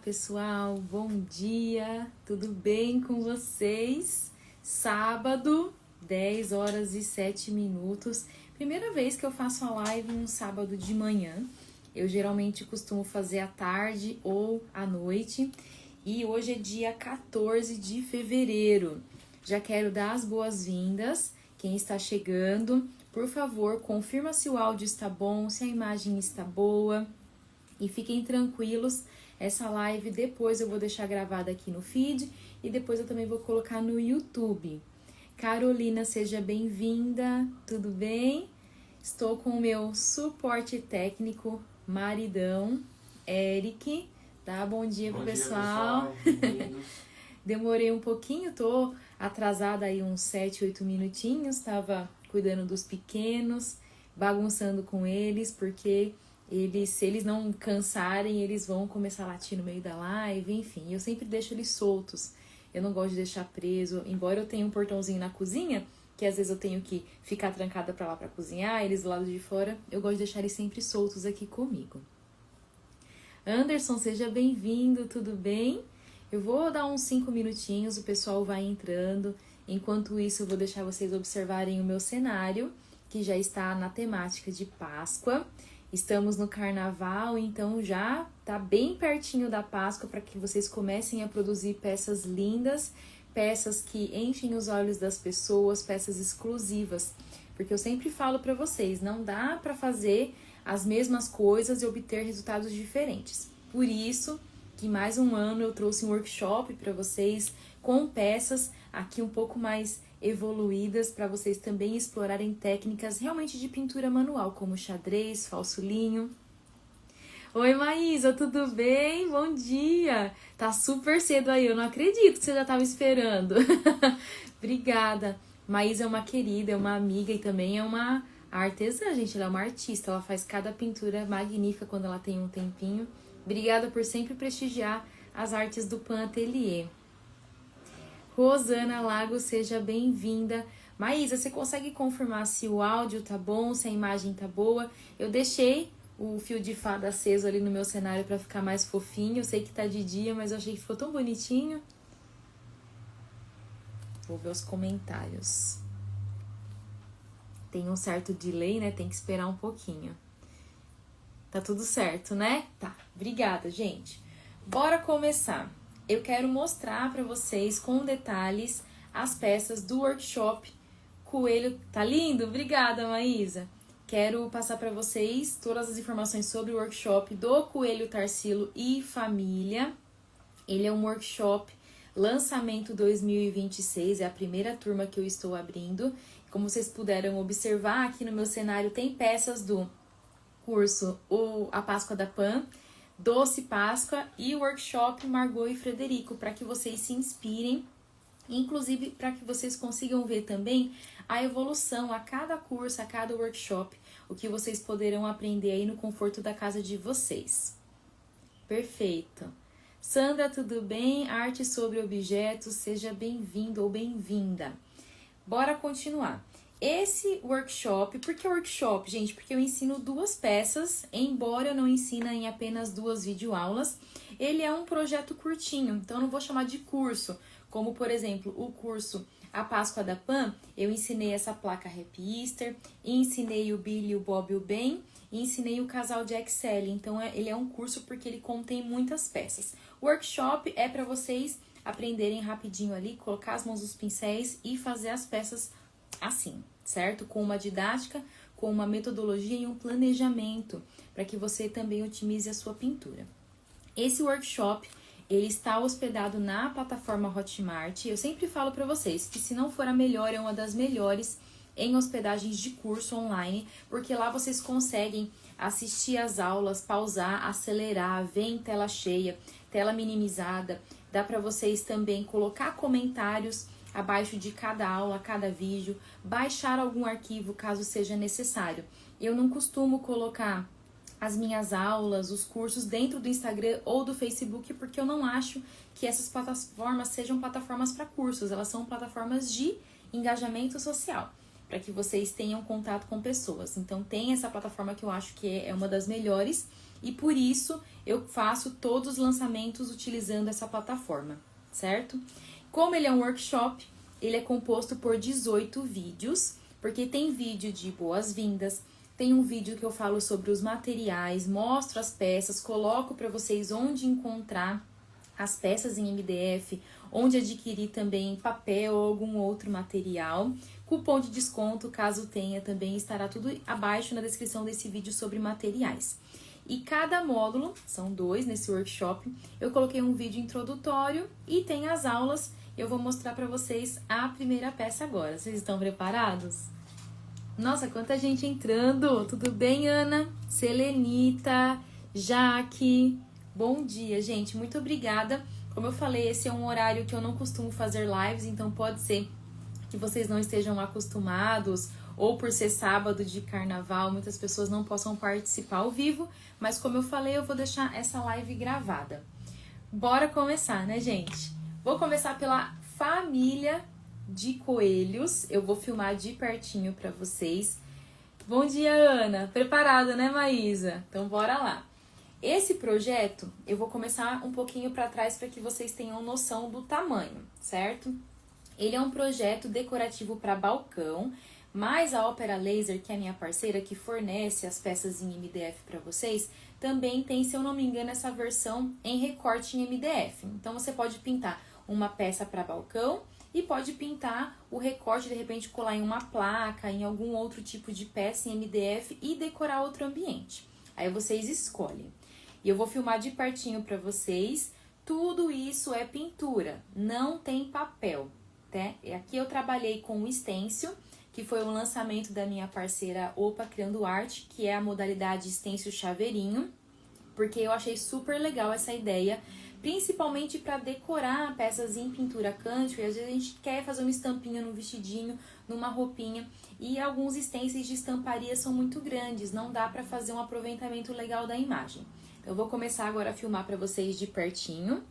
pessoal, bom dia, tudo bem com vocês? Sábado, 10 horas e 7 minutos, primeira vez que eu faço a live um sábado de manhã. Eu geralmente costumo fazer à tarde ou à noite e hoje é dia 14 de fevereiro. Já quero dar as boas-vindas, quem está chegando, por favor, confirma se o áudio está bom, se a imagem está boa. E fiquem tranquilos, essa live depois eu vou deixar gravada aqui no feed e depois eu também vou colocar no YouTube. Carolina, seja bem-vinda, tudo bem? Estou com o meu suporte técnico, maridão, Eric, tá? Bom dia pro pessoal. Bem-vindos. Demorei um pouquinho, tô atrasada aí uns 7, 8 minutinhos, tava cuidando dos pequenos, bagunçando com eles, porque se eles não cansarem, eles vão começar a latir no meio da live, enfim. Eu sempre deixo eles soltos. Eu não gosto de deixar preso. Embora eu tenha um portãozinho na cozinha, que às vezes eu tenho que ficar trancada pra lá pra cozinhar, eles do lado de fora, eu gosto de deixar eles sempre soltos aqui comigo. Anderson, seja bem-vindo, tudo bem? Eu vou dar uns 5 minutinhos, o pessoal vai entrando. Enquanto isso, eu vou deixar vocês observarem o meu cenário, que já está na temática de Páscoa. Estamos no carnaval, então já tá bem pertinho da Páscoa para que vocês comecem a produzir peças lindas, peças que enchem os olhos das pessoas, peças exclusivas. Porque eu sempre falo para vocês, não dá para fazer as mesmas coisas e obter resultados diferentes. Por isso que mais um ano eu trouxe um workshop para vocês com peças aqui um pouco mais evoluídas para vocês também explorarem técnicas realmente de pintura manual, como xadrez, falso linho. Oi, Maísa, tudo bem? Bom dia! Tá super cedo aí, eu não acredito que você já tava esperando. Obrigada. Maísa é uma querida, é uma amiga e também é uma artesã, gente. Ela é uma artista, ela faz cada pintura magnífica quando ela tem um tempinho. Obrigada por sempre prestigiar as artes do Pan Atelier. Rosana Lago, seja bem-vinda. Maísa, você consegue confirmar se o áudio tá bom, se a imagem tá boa? Eu deixei o fio de fada aceso ali no meu cenário para ficar mais fofinho. Eu sei que tá de dia, mas eu achei que ficou tão bonitinho. Vou ver os comentários. Tem um certo delay, né? Tem que esperar um pouquinho. Tá tudo certo, né? Tá. Obrigada, gente. Bora começar. Eu quero mostrar para vocês com detalhes as peças do workshop Coelho. Tá lindo? Obrigada, Maísa. Quero passar para vocês todas as informações sobre o workshop do Coelho Tarsilo e Família. Ele é um workshop lançamento 2026, é a primeira turma que eu estou abrindo. Como vocês puderam observar aqui no meu cenário, tem peças do curso A Páscoa da Pan, Doce Páscoa e o workshop Margot e Frederico, para que vocês se inspirem, inclusive para que vocês consigam ver também a evolução a cada curso, a cada workshop, o que vocês poderão aprender aí no conforto da casa de vocês. Perfeito. Sandra, tudo bem? Arte sobre objetos, seja bem-vindo ou bem-vinda. Bora continuar. Esse workshop, por que workshop, gente? Porque eu ensino 2 peças, embora eu não ensine em apenas 2 videoaulas. Ele é um projeto curtinho, então eu não vou chamar de curso, como por exemplo, o curso A Páscoa da Pan, eu ensinei essa placa Happy Easter, ensinei o Billy, o Bob e o Ben, e ensinei o casal de Excel. Então ele é um curso porque ele contém muitas peças. O workshop é para vocês aprenderem rapidinho ali, colocar as mãos nos pincéis e fazer as peças assim, certo? Com uma didática, com uma metodologia e um planejamento, para que você também otimize a sua pintura. Esse workshop, ele está hospedado na plataforma Hotmart. Eu sempre falo para vocês que se não for a melhor, é uma das melhores em hospedagens de curso online, porque lá vocês conseguem assistir às aulas, pausar, acelerar, ver em tela cheia, tela minimizada. Dá para vocês também colocar comentários abaixo de cada aula, cada vídeo, baixar algum arquivo caso seja necessário. Eu não costumo colocar as minhas aulas, os cursos dentro do Instagram ou do Facebook, porque eu não acho que essas plataformas sejam plataformas para cursos, elas são plataformas de engajamento social, para que vocês tenham contato com pessoas. Então tem essa plataforma que eu acho que é uma das melhores e por isso eu faço todos os lançamentos utilizando essa plataforma, certo? Como ele é um workshop, ele é composto por 18 vídeos, porque tem vídeo de boas-vindas, tem um vídeo que eu falo sobre os materiais, mostro as peças, coloco para vocês onde encontrar as peças em MDF, onde adquirir também papel ou algum outro material. Cupom de desconto, caso tenha, também estará tudo abaixo na descrição desse vídeo sobre materiais. E cada módulo, são 2 nesse workshop, eu coloquei um vídeo introdutório e tem as aulas. Eu vou mostrar para vocês a primeira peça agora. Vocês estão preparados? Nossa, quanta gente entrando! Tudo bem, Ana? Selenita, Jaque. Bom dia, gente. Muito obrigada. Como eu falei, esse é um horário que eu não costumo fazer lives, então pode ser que vocês não estejam acostumados, ou por ser sábado de carnaval, muitas pessoas não possam participar ao vivo, mas como eu falei, eu vou deixar essa live gravada. Bora começar, né, gente? Vou começar pela família de coelhos. Eu vou filmar de pertinho para vocês. Bom dia, Ana. Preparada, né, Maísa? Então, bora lá. Esse projeto, eu vou começar um pouquinho para trás para que vocês tenham noção do tamanho, certo? Ele é um projeto decorativo para balcão, mas a Opera Laser, que é a minha parceira, que fornece as peças em MDF para vocês, também tem, se eu não me engano, essa versão em recorte em MDF. Então, você pode pintar uma peça para balcão e pode pintar o recorte, de repente colar em uma placa, em algum outro tipo de peça em MDF e decorar outro ambiente. Aí vocês escolhem. E eu vou filmar de pertinho para vocês. Tudo isso é pintura, não tem papel, tá? Aqui eu trabalhei com o stencil, que foi o lançamento da minha parceira Opa Criando Arte, que é a modalidade stencil chaveirinho, porque eu achei super legal essa ideia, principalmente para decorar peças em pintura country. Às vezes a gente quer fazer uma estampinha no vestidinho, numa roupinha, e alguns stencils de estamparia são muito grandes, não dá para fazer um aproveitamento legal da imagem. Então, eu vou começar agora a filmar para vocês de pertinho.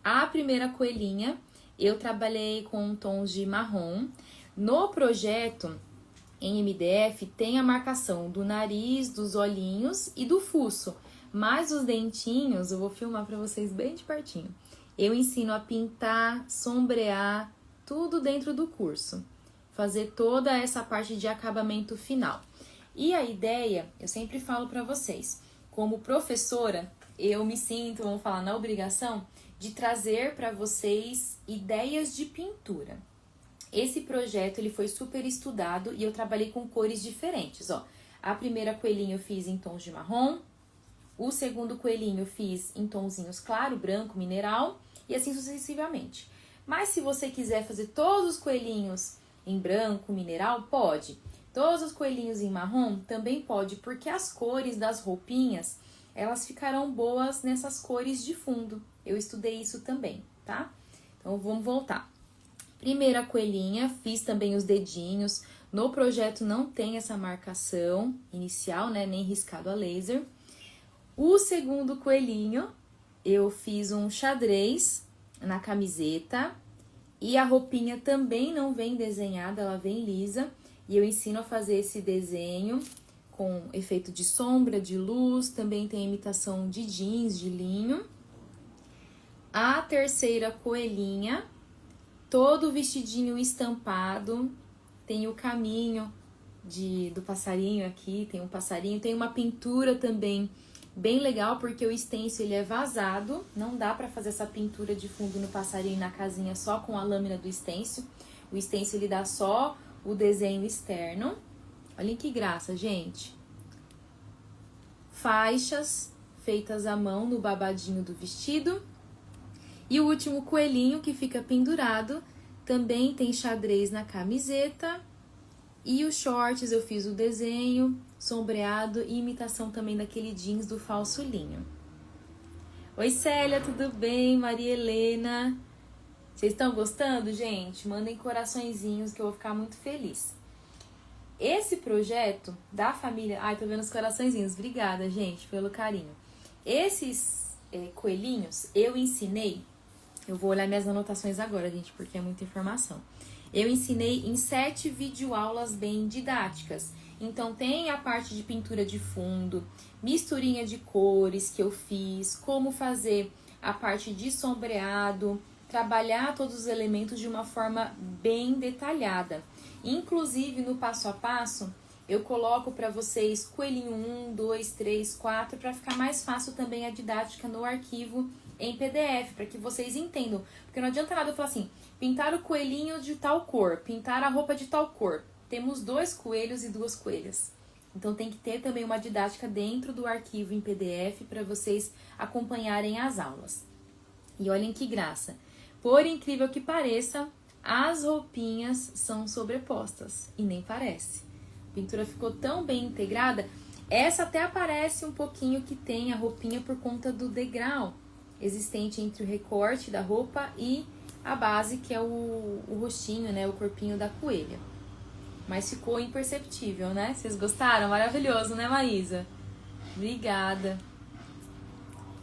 A primeira coelhinha, eu trabalhei com tons de marrom. No projeto, em MDF, tem a marcação do nariz, dos olhinhos e do fuço. Mas os dentinhos, eu vou filmar para vocês bem de pertinho. Eu ensino a pintar, sombrear, tudo dentro do curso. Fazer toda essa parte de acabamento final. E a ideia, eu sempre falo para vocês, como professora, eu me sinto, vamos falar, na obrigação de trazer para vocês ideias de pintura. Esse projeto, ele foi super estudado e eu trabalhei com cores diferentes, ó. A primeira coelhinha eu fiz em tons de marrom. O segundo coelhinho eu fiz em tonzinhos claro, branco, mineral, e assim sucessivamente. Mas se você quiser fazer todos os coelhinhos em branco, mineral, pode. Todos os coelhinhos em marrom também pode, porque as cores das roupinhas, elas ficarão boas nessas cores de fundo. Eu estudei isso também, tá? Então, vamos voltar. Primeira coelhinha, fiz também os dedinhos. No projeto não tem essa marcação inicial, né? Nem riscado a laser. O segundo coelhinho, eu fiz um xadrez na camiseta e a roupinha também não vem desenhada, ela vem lisa. E eu ensino a fazer esse desenho com efeito de sombra, de luz, também tem imitação de jeans, de linho. A terceira coelhinha, todo vestidinho estampado, tem o caminho do passarinho aqui, tem um passarinho, tem uma pintura também bem legal, porque o stencil ele é vazado, não dá para fazer essa pintura de fundo no passarinho na casinha só com a lâmina do stencil. O stencil ele dá só o desenho externo. Olhem que graça, gente. Faixas feitas à mão no babadinho do vestido. E o último coelhinho que fica pendurado, também tem xadrez na camiseta. E os shorts eu fiz o desenho, sombreado e imitação também daquele jeans do falso linho. Oi, Célia, tudo bem? Maria Helena. Vocês estão gostando, gente? Mandem coraçõezinhos que eu vou ficar muito feliz. Esse projeto da família... Ai, tô vendo os coraçõezinhos. Obrigada, gente, pelo carinho. Esses coelhinhos eu ensinei... Eu vou olhar minhas anotações agora, gente, porque é muita informação. eu ensinei em 7 videoaulas bem didáticas. Então tem a parte de pintura de fundo, misturinha de cores que eu fiz, como fazer a parte de sombreado, trabalhar todos os elementos de uma forma bem detalhada. Inclusive no passo a passo, eu coloco para vocês coelhinho 1, 2, 3, 4, para ficar mais fácil também a didática no arquivo em PDF, para que vocês entendam. Porque não adianta nada eu falar assim, pintar o coelhinho de tal cor, pintar a roupa de tal cor. Temos 2 coelhos e 2 coelhas. Então tem que ter também uma didática dentro do arquivo em PDF para vocês acompanharem as aulas. E olhem que graça. Por incrível que pareça, as roupinhas são sobrepostas e nem parece. A pintura ficou tão bem integrada. Essa até aparece um pouquinho que tem a roupinha por conta do degrau existente entre o recorte da roupa e a base, que é o rostinho, né, o corpinho da coelha. Mas ficou imperceptível, né? Vocês gostaram? Maravilhoso, né, Maísa? Obrigada.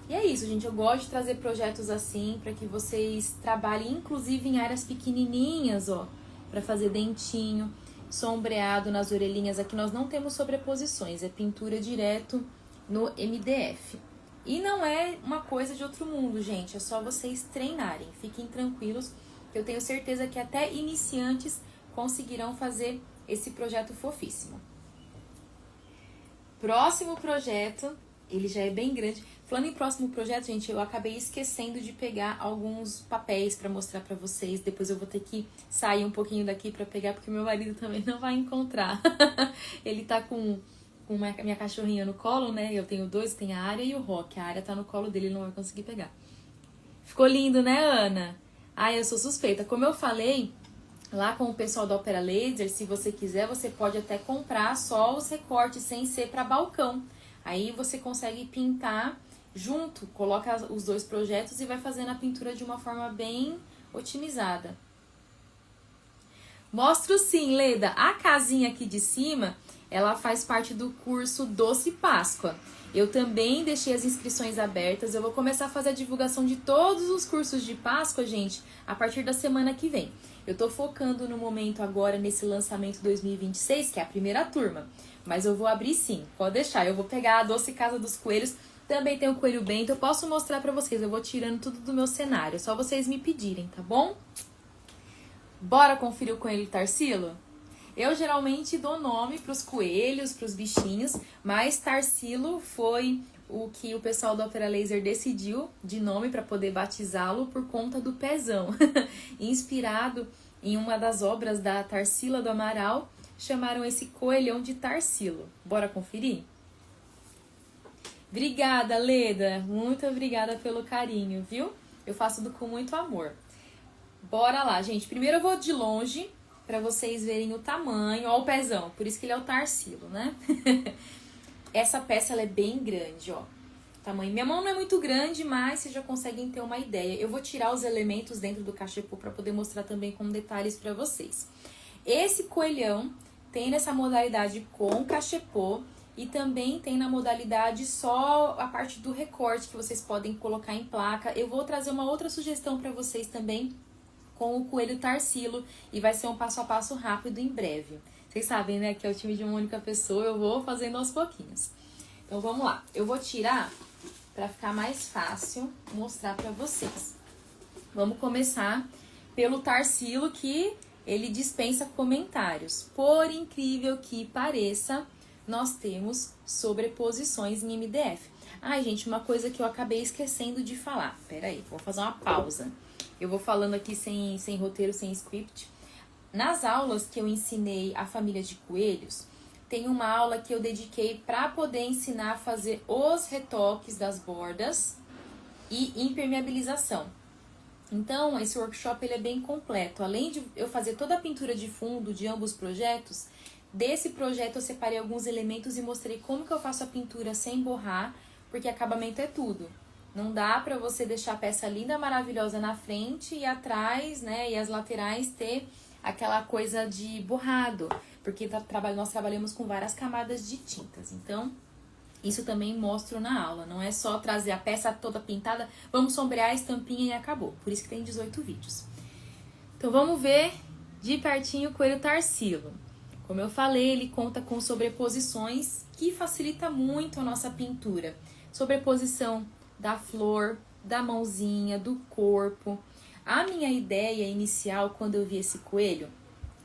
E é isso, gente. Eu gosto de trazer projetos assim para que vocês trabalhem, inclusive em áreas pequenininhas, ó, para fazer dentinho, sombreado nas orelhinhas. Aqui nós não temos sobreposições, é pintura direto no MDF. E não é uma coisa de outro mundo, gente. É só vocês treinarem. Fiquem tranquilos, que eu tenho certeza que até iniciantes conseguirão fazer esse projeto fofíssimo. Próximo projeto, ele já é bem grande. Falando em próximo projeto, gente, eu acabei esquecendo de pegar alguns papéis para mostrar para vocês. Depois eu vou ter que sair um pouquinho daqui para pegar, porque meu marido também não vai encontrar. Ele tá com minha cachorrinha no colo, né? Eu tenho 2, tem a Área e o Rock. A Área tá no colo dele, ele não vai conseguir pegar. Ficou lindo, né, Ana? Ai, eu sou suspeita. Como eu falei lá com o pessoal da Opera Laser, se você quiser, você pode até comprar só os recortes sem ser para balcão. Aí você consegue pintar junto, coloca os 2 projetos e vai fazendo a pintura de uma forma bem otimizada. Mostro sim, Leda. A casinha aqui de cima, ela faz parte do curso Doce Páscoa. Eu também deixei as inscrições abertas. Eu vou começar a fazer a divulgação de todos os cursos de Páscoa, gente, a partir da semana que vem. Eu tô focando no momento agora nesse lançamento 2026, que é a primeira turma. Mas eu vou abrir sim, pode deixar. Eu vou pegar a Doce Casa dos Coelhos. Também tem o Coelho Bento. Eu posso mostrar pra vocês. Eu vou tirando tudo do meu cenário. É só vocês me pedirem, tá bom? Bora conferir o Coelho Tarsilo? Eu geralmente dou nome pros coelhos, pros bichinhos, mas Tarsilo foi o que o pessoal da Opera Laser decidiu de nome para poder batizá-lo por conta do pezão. Inspirado em uma das obras da Tarsila do Amaral, chamaram esse coelhão de Tarsilo. Bora conferir? Obrigada, Leda. Muito obrigada pelo carinho, viu? Eu faço tudo com muito amor. Bora lá, gente. Primeiro eu vou de longe para vocês verem o tamanho. Ó o pezão, por isso que ele é o Tarsilo, né? Essa peça ela é bem grande, ó. Tamanho. Minha mão não é muito grande, mas vocês já conseguem ter uma ideia. Eu vou tirar os elementos dentro do cachepô para poder mostrar também com detalhes para vocês. Esse coelhão tem nessa modalidade com cachepô e também tem na modalidade só a parte do recorte que vocês podem colocar em placa. Eu vou trazer uma outra sugestão para vocês também com o coelho Tarsilo e vai ser um passo a passo rápido em breve. Vocês sabem, né, que é o time de uma única pessoa, eu vou fazendo aos pouquinhos. Então vamos lá, eu vou tirar para ficar mais fácil mostrar para vocês. Vamos começar pelo Tarsilo, que ele dispensa comentários. Por incrível que pareça, nós temos sobreposições em MDF. Ai, gente, uma coisa que eu acabei esquecendo de falar. Pera aí, vou fazer uma pausa. Eu vou falando aqui sem roteiro, sem script. Nas aulas que eu ensinei a família de coelhos, tem uma aula que eu dediquei para poder ensinar a fazer os retoques das bordas e impermeabilização. Então, esse workshop ele é bem completo. Além de eu fazer toda a pintura de fundo de ambos projetos, desse projeto eu separei alguns elementos e mostrei como que eu faço a pintura sem borrar, porque acabamento é tudo. Não dá pra você deixar a peça linda, maravilhosa na frente e atrás, né, e as laterais ter aquela coisa de borrado, porque nós trabalhamos com várias camadas de tintas. Então, isso também mostro na aula. Não é só trazer a peça toda pintada, vamos sombrear a estampinha e acabou. Por isso que tem 18 vídeos. Então, vamos ver De pertinho, coelho Tarsilo. Como eu falei, ele conta com sobreposições que facilita muito a nossa pintura. Sobreposição da flor, da mãozinha, do corpo. A minha ideia inicial, quando eu vi esse coelho,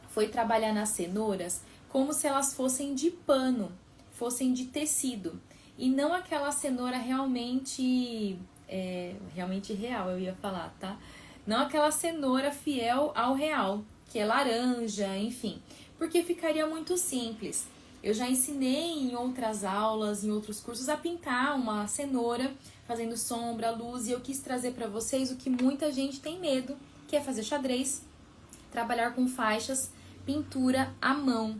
foi trabalhar nas cenouras como se elas fossem de pano, fossem de tecido. E não aquela cenoura realmente real, eu ia falar, tá? Não aquela cenoura fiel ao real, que é laranja, enfim. Porque ficaria muito simples. Eu já ensinei em outras aulas, em outros cursos, a pintar uma cenoura, fazendo sombra, luz, e eu quis trazer para vocês o que muita gente tem medo, que é fazer xadrez, trabalhar com faixas, pintura à mão.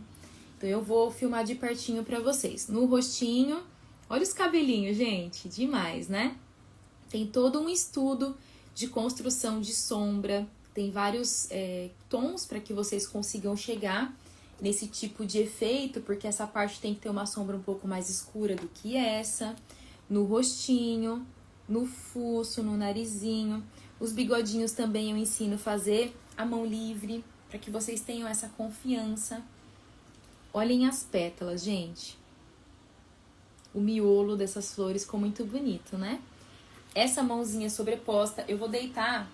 Então eu vou filmar de pertinho para vocês. No rostinho, olha os cabelinhos, gente, demais, né? Tem todo um estudo de construção de sombra, tem vários tons para que vocês consigam chegar nesse tipo de efeito, porque essa parte tem que ter uma sombra um pouco mais escura do que essa. No rostinho, no fuço, no narizinho. Os bigodinhos também eu ensino a fazer a mão livre, para que vocês tenham essa confiança. Olhem as pétalas, gente. O miolo dessas flores ficou muito bonito, né? Essa mãozinha sobreposta, eu vou deitar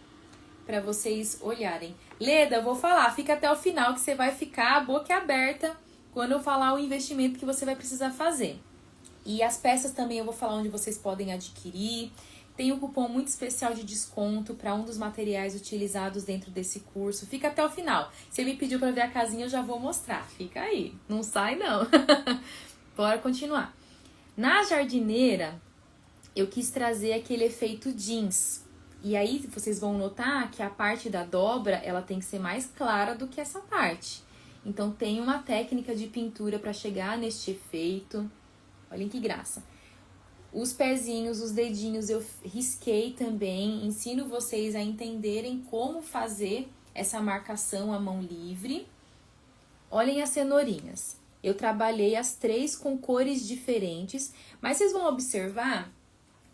para vocês olharem. Leda, eu vou falar, fica até o final que você vai ficar a boca aberta quando eu falar o investimento que você vai precisar fazer. E as peças também eu vou falar onde vocês podem adquirir. Tem um cupom muito especial de desconto para um dos materiais utilizados dentro desse curso. Fica até o final. Você me pediu para ver a casinha, eu já vou mostrar. Fica aí, não sai não. Bora continuar. Na jardineira, eu quis trazer aquele efeito jeans. E aí vocês vão notar que a parte da dobra, ela tem que ser mais clara do que essa parte. Então tem uma técnica de pintura para chegar neste efeito. Olhem que graça. Os pezinhos, os dedinhos eu risquei também. Ensino vocês a entenderem como fazer essa marcação à mão livre. Olhem as cenourinhas. Eu trabalhei as 3 com cores diferentes, mas vocês vão observar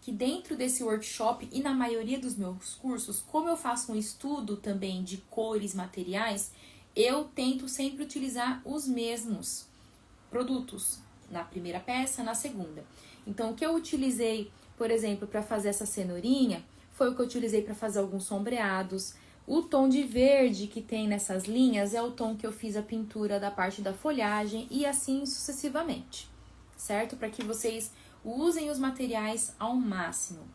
que dentro desse workshop e na maioria dos meus cursos, como eu faço um estudo também de cores, materiais, eu tento sempre utilizar os mesmos produtos na primeira peça, na segunda. Então, o que eu utilizei, por exemplo, para fazer essa cenourinha, foi o que eu utilizei para fazer alguns sombreados. O tom de verde que tem nessas linhas é o tom que eu fiz a pintura da parte da folhagem e assim sucessivamente, certo? Para que vocês usem os materiais ao máximo,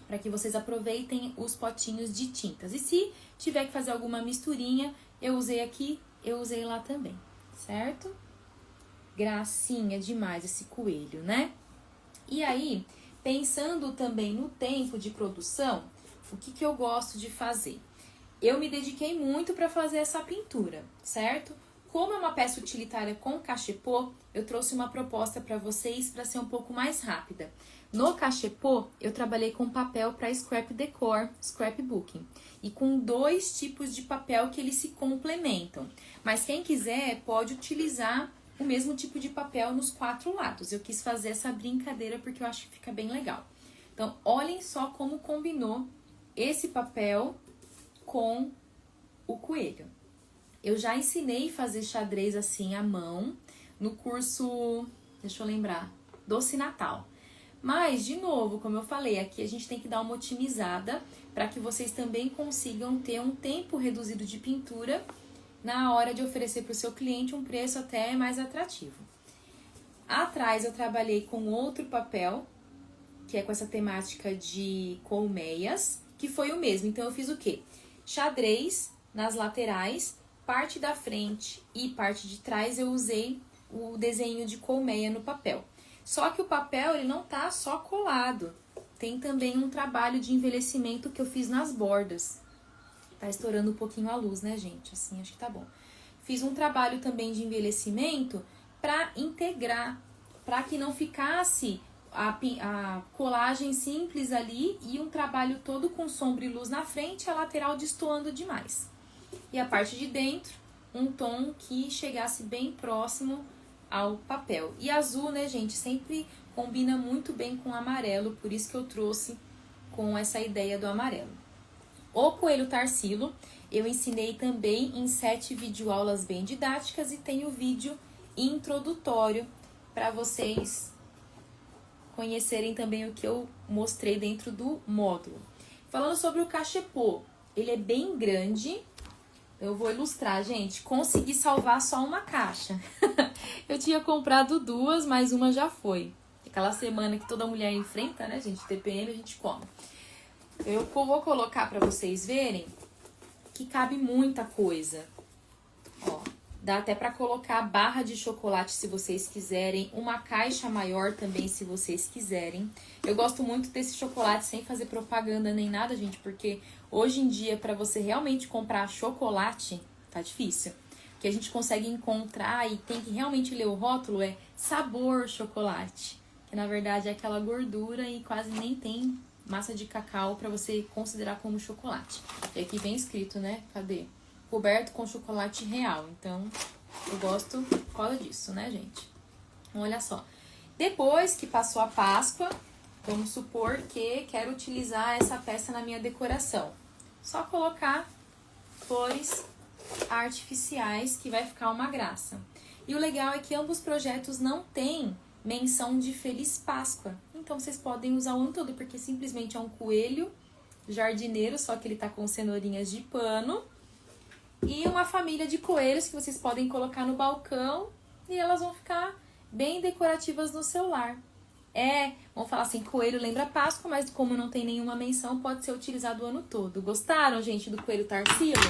para que vocês aproveitem os potinhos de tintas. E se tiver que fazer alguma misturinha, eu usei aqui, eu usei lá também, certo? Gracinha demais esse coelho, né? E aí, pensando também no tempo de produção, o que eu gosto de fazer? Eu me dediquei muito para fazer essa pintura, certo? Como é uma peça utilitária com cachepô, eu trouxe uma proposta para vocês para ser um pouco mais rápida. No cachepô, eu trabalhei com papel para scrap decor, scrapbooking, e com 2 tipos de papel que eles se complementam. Mas quem quiser pode utilizar o mesmo tipo de papel nos 4 lados. Eu quis fazer essa brincadeira porque eu acho que fica bem legal. Então, olhem só como combinou esse papel com o coelho. Eu já ensinei a fazer xadrez assim à mão no curso, deixa eu lembrar, Doce Natal. Mas, de novo, como eu falei, aqui a gente tem que dar uma otimizada para que vocês também consigam ter um tempo reduzido de pintura na hora de oferecer para o seu cliente um preço até mais atrativo. Atrás eu trabalhei com outro papel, que é com essa temática de colmeias, que foi o mesmo. Então eu fiz o quê? Xadrez nas laterais, parte da frente e parte de trás eu usei o desenho de colmeia no papel. Só que o papel ele não tá só colado, tem também um trabalho de envelhecimento que eu fiz nas bordas. Tá estourando um pouquinho a luz, né, gente? Assim, acho que tá bom. Fiz um trabalho também de envelhecimento para integrar, para que não ficasse a colagem simples ali e um trabalho todo com sombra e luz na frente, a lateral destoando demais. E a parte de dentro, um tom que chegasse bem próximo ao papel. E azul, né, gente, sempre combina muito bem com amarelo, por isso que eu trouxe com essa ideia do amarelo. o Coelho Tarsilo. Eu ensinei também em 7 videoaulas bem didáticas e tem o vídeo introdutório para vocês conhecerem também o que eu mostrei dentro do módulo. Falando sobre o cachepô, ele é bem grande. Eu vou ilustrar, gente. Consegui salvar só uma caixa. Eu tinha comprado 2, mas uma já foi. Aquela semana que toda mulher enfrenta, né, gente? TPM a gente come. Eu vou colocar para vocês verem que cabe muita coisa. Ó, dá até para colocar barra de chocolate se vocês quiserem. Uma caixa maior também se vocês quiserem. Eu gosto muito desse chocolate sem fazer propaganda nem nada, gente. Porque hoje em dia, para você realmente comprar chocolate, tá difícil. O que a gente consegue encontrar e tem que realmente ler o rótulo é sabor chocolate. Que na verdade é aquela gordura e quase nem tem massa de cacau para você considerar como chocolate. E aqui vem escrito, né? Cadê? Coberto com chocolate real. Então, eu gosto por causa disso, né, gente? Então, olha só. Depois que passou a Páscoa, vamos supor que quero utilizar essa peça na minha decoração. Só colocar flores artificiais que vai ficar uma graça. E o legal é que ambos os projetos não têm menção de Feliz Páscoa. Então, vocês podem usar o ano todo, porque simplesmente é um coelho jardineiro, só que ele tá com cenourinhas de pano. E uma família de coelhos que vocês podem colocar no balcão e elas vão ficar bem decorativas no seu lar. Vamos falar assim, coelho lembra Páscoa, mas como não tem nenhuma menção, pode ser utilizado o ano todo. Gostaram, gente, do Coelho Tarsilo?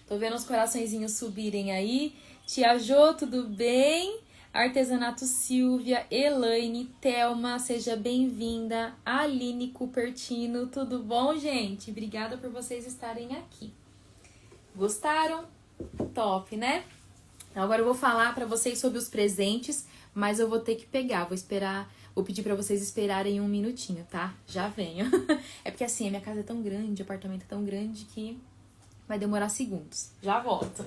Tô vendo os coraçõezinhos subirem aí. Tia Jô, tudo bem? Artesanato Silvia, Elaine, Thelma, seja bem-vinda. Aline Cupertino, tudo bom, gente? Obrigada por vocês estarem aqui. Gostaram? Top, né? Então, agora eu vou falar pra vocês sobre os presentes, mas eu vou ter que pegar. Vou pedir pra vocês esperarem um minutinho, tá? Já venho. É porque assim, a minha casa é tão grande, o apartamento é tão grande que vai demorar segundos. Já volto.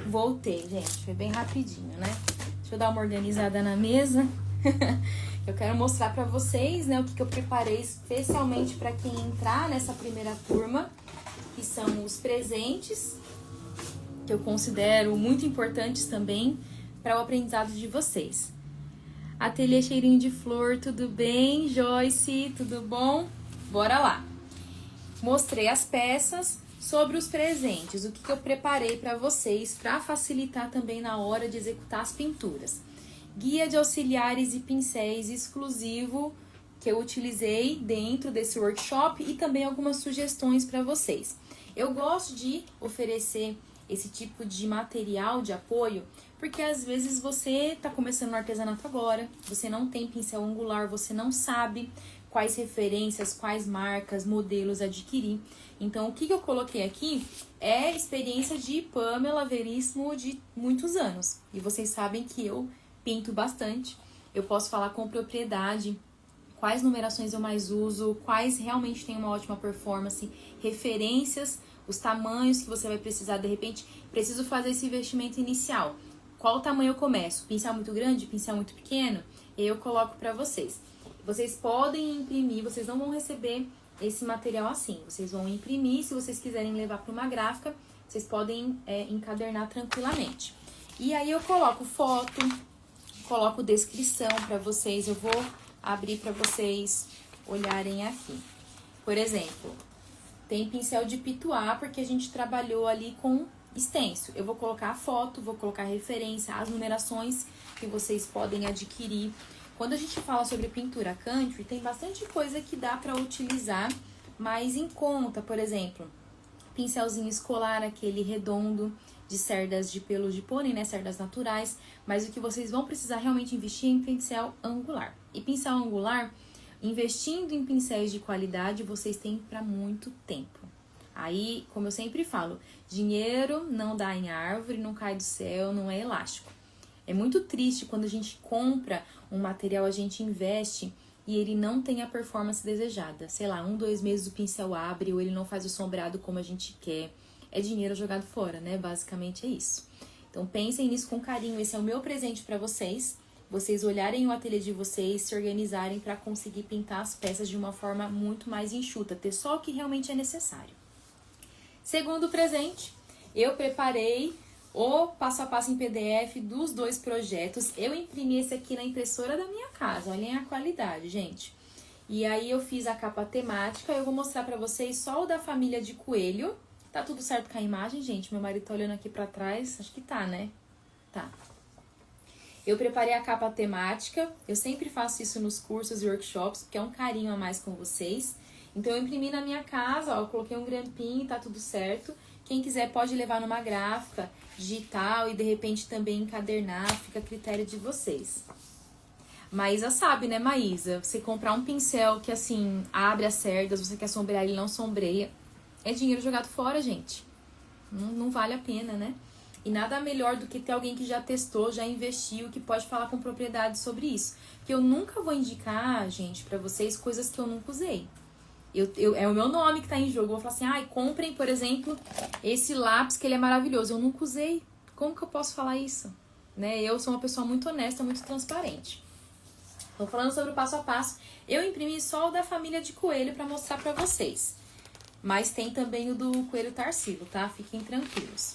Voltei, gente. Foi bem rapidinho, né? Deixa eu dar uma organizada na mesa. Eu quero mostrar pra vocês, né, o que eu preparei especialmente pra quem entrar nessa primeira turma, que são os presentes, que eu considero muito importantes também para o aprendizado de vocês. Ateliê Cheirinho de Flor, tudo bem? Joyce, tudo bom? Bora lá! Mostrei as peças. Sobre os presentes, o que eu preparei para vocês para facilitar também na hora de executar as pinturas. Guia de auxiliares e pincéis exclusivo que eu utilizei dentro desse workshop e também algumas sugestões para vocês. Eu gosto de oferecer esse tipo de material de apoio porque às vezes você está começando no artesanato agora, você não tem pincel angular, você não sabe quais referências, quais marcas, modelos adquirir. Então, o que eu coloquei aqui é experiência de Pamela Veríssimo de muitos anos. E vocês sabem que eu pinto bastante. Eu posso falar com propriedade quais numerações eu mais uso, quais realmente têm uma ótima performance, referências, os tamanhos que você vai precisar. De repente, preciso fazer esse investimento inicial. Qual tamanho eu começo? Pincel muito grande? Pincel muito pequeno? Eu coloco para vocês. Vocês podem imprimir, vocês não vão receber esse material assim. Vocês vão imprimir, se vocês quiserem levar para uma gráfica, vocês podem encadernar tranquilamente. E aí eu coloco foto, coloco descrição para vocês. Eu vou abrir para vocês olharem aqui. Por exemplo, tem pincel de pituá, porque a gente trabalhou ali com stencil. Eu vou colocar a foto, vou colocar a referência, as numerações que vocês podem adquirir. Quando a gente fala sobre pintura country, tem bastante coisa que dá para utilizar mais em conta. Por exemplo, pincelzinho escolar, aquele redondo, de cerdas de pelo de pônei, né, cerdas naturais, mas o que vocês vão precisar realmente investir é em pincel angular. E pincel angular, investindo em pincéis de qualidade, vocês têm para muito tempo. Aí, como eu sempre falo, dinheiro não dá em árvore, não cai do céu, não é elástico. É muito triste quando a gente compra um material, a gente investe e ele não tem a performance desejada. Sei lá, 1, 2 meses o pincel abre ou ele não faz o sombreado como a gente quer. É dinheiro jogado fora, né? Basicamente é isso. Então pensem nisso com carinho. Esse é o meu presente para vocês. Vocês olharem o ateliê de vocês, se organizarem para conseguir pintar as peças de uma forma muito mais enxuta. Ter só o que realmente é necessário. Segundo presente, eu preparei o passo a passo em PDF dos 2 projetos. Eu imprimi esse aqui na impressora da minha casa. Olhem a qualidade, gente. E aí eu fiz a capa temática. Eu vou mostrar pra vocês só o da família de coelho. Tá tudo certo com a imagem, gente? Meu marido tá olhando aqui pra trás. Acho que tá, né? Tá. Eu preparei a capa temática. Eu sempre faço isso nos cursos e workshops, porque é um carinho a mais com vocês. Então eu imprimi na minha casa, ó, eu coloquei um grampinho, tá tudo certo. Quem quiser pode levar numa gráfica digital e de repente também encadernar, fica a critério de vocês. Maísa sabe, né, Maísa? Você comprar um pincel que assim, abre as cerdas, você quer sombrear, ele não sombreia, é dinheiro jogado fora, gente. Não vale a pena, né? E nada melhor do que ter alguém que já testou, já investiu, que pode falar com propriedade sobre isso. Porque eu nunca vou indicar, gente, pra vocês coisas que eu nunca usei. É o meu nome que tá em jogo. Eu vou falar assim, ai, comprem, por exemplo, esse lápis que ele é maravilhoso. Eu nunca usei. Como que eu posso falar isso? Né? Eu sou uma pessoa muito honesta, muito transparente. Tô falando sobre o passo a passo. Eu imprimi só o da família de coelho pra mostrar pra vocês. Mas tem também o do coelho Tarsilo, tá? Fiquem tranquilos.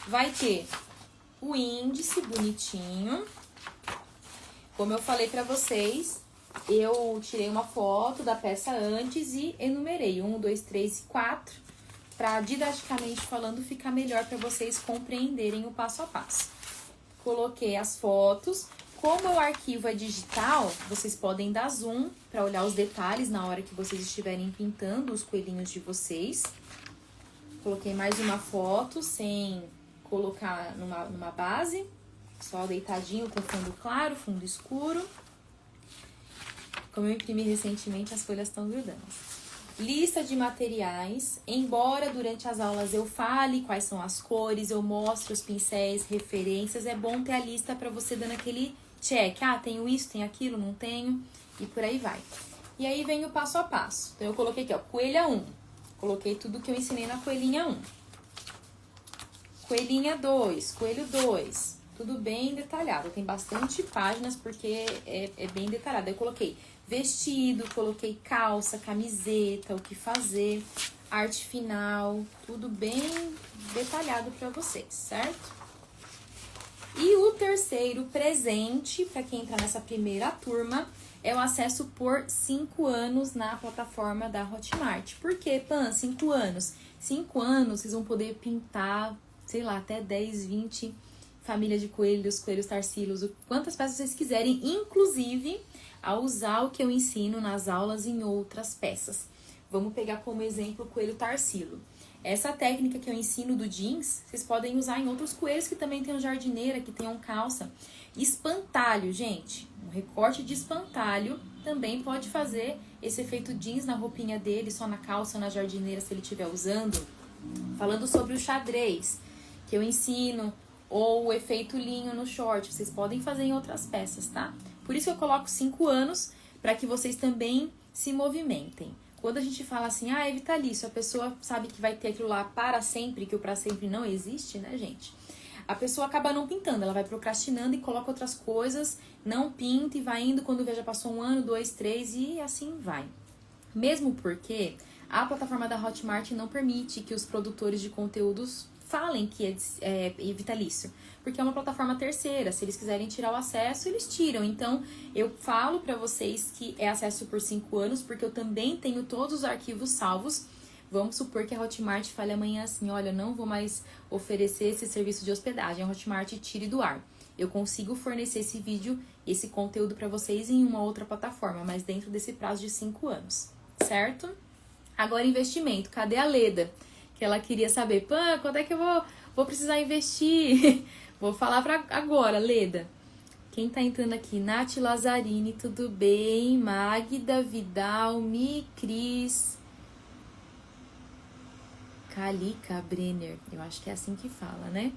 Vai ter o índice bonitinho. Como eu falei pra vocês, eu tirei uma foto da peça antes e enumerei 1, 2, 3 e 4 para didaticamente falando ficar melhor para vocês compreenderem o passo a passo. Coloquei as fotos. Como o arquivo é digital, vocês podem dar zoom para olhar os detalhes na hora que vocês estiverem pintando os coelhinhos de vocês. Coloquei mais uma foto sem colocar numa base, só deitadinho com fundo claro, fundo escuro. Como eu imprimi recentemente, as folhas estão grudando. Lista de materiais. Embora durante as aulas eu fale quais são as cores, eu mostre os pincéis, referências, é bom ter a lista para você dando aquele check. Ah, tenho isso, tenho aquilo, não tenho, e por aí vai. E aí vem o passo a passo. Então eu coloquei aqui, ó, coelha 1. Coloquei tudo que eu ensinei na coelhinha 1. Coelhinha 2, coelho 2. Tudo bem detalhado. Tem bastante páginas porque é bem detalhado. Eu coloquei vestido, coloquei calça, camiseta, o que fazer, arte final, tudo bem detalhado para vocês, certo? E o terceiro presente, para quem entrar nessa primeira turma, é o acesso por 5 anos na plataforma da Hotmart. Por quê, Pan? 5 anos? 5 anos vocês vão poder pintar, sei lá, até 10, 20 família de coelhos, coelhos tarsilos, quantas peças vocês quiserem, inclusive a usar o que eu ensino nas aulas em outras peças. Vamos pegar como exemplo o coelho tarsilo. Essa técnica que eu ensino do jeans, vocês podem usar em outros coelhos que também tenham jardineira, que tenham calça. Espantalho, gente, um recorte de espantalho também pode fazer esse efeito jeans na roupinha dele, só na calça, na jardineira, se ele estiver usando. Falando sobre o xadrez, que eu ensino, ou o efeito linho no short, vocês podem fazer em outras peças, tá? Por isso eu coloco 5 anos, para que vocês também se movimentem. Quando a gente fala assim, ah, é vitalício, a pessoa sabe que vai ter aquilo lá para sempre, que o para sempre não existe, né, gente? A pessoa acaba não pintando, ela vai procrastinando e coloca outras coisas, não pinta e vai indo, quando vê já passou 1 ano, 2, 3 e assim vai. Mesmo porque a plataforma da Hotmart não permite que os produtores de conteúdos falem que é vitalício, porque é uma plataforma terceira. Se eles quiserem tirar o acesso, eles tiram. Então, eu falo pra vocês que é acesso por 5 anos, porque eu também tenho todos os arquivos salvos. Vamos supor que a Hotmart fale amanhã assim, olha, não vou mais oferecer esse serviço de hospedagem, a Hotmart tire do ar. Eu consigo fornecer esse vídeo, esse conteúdo pra vocês em uma outra plataforma, mas dentro desse prazo de 5 anos, certo? Agora, investimento. Cadê a Leda? que ela queria saber, Pã, quando é que eu vou precisar investir? Vou falar pra agora, Leda. Quem tá entrando aqui? Nath Lazzarini, tudo bem? Magda Vidal, Mi Cris, Kalika Brenner. Eu acho que é assim que fala, né?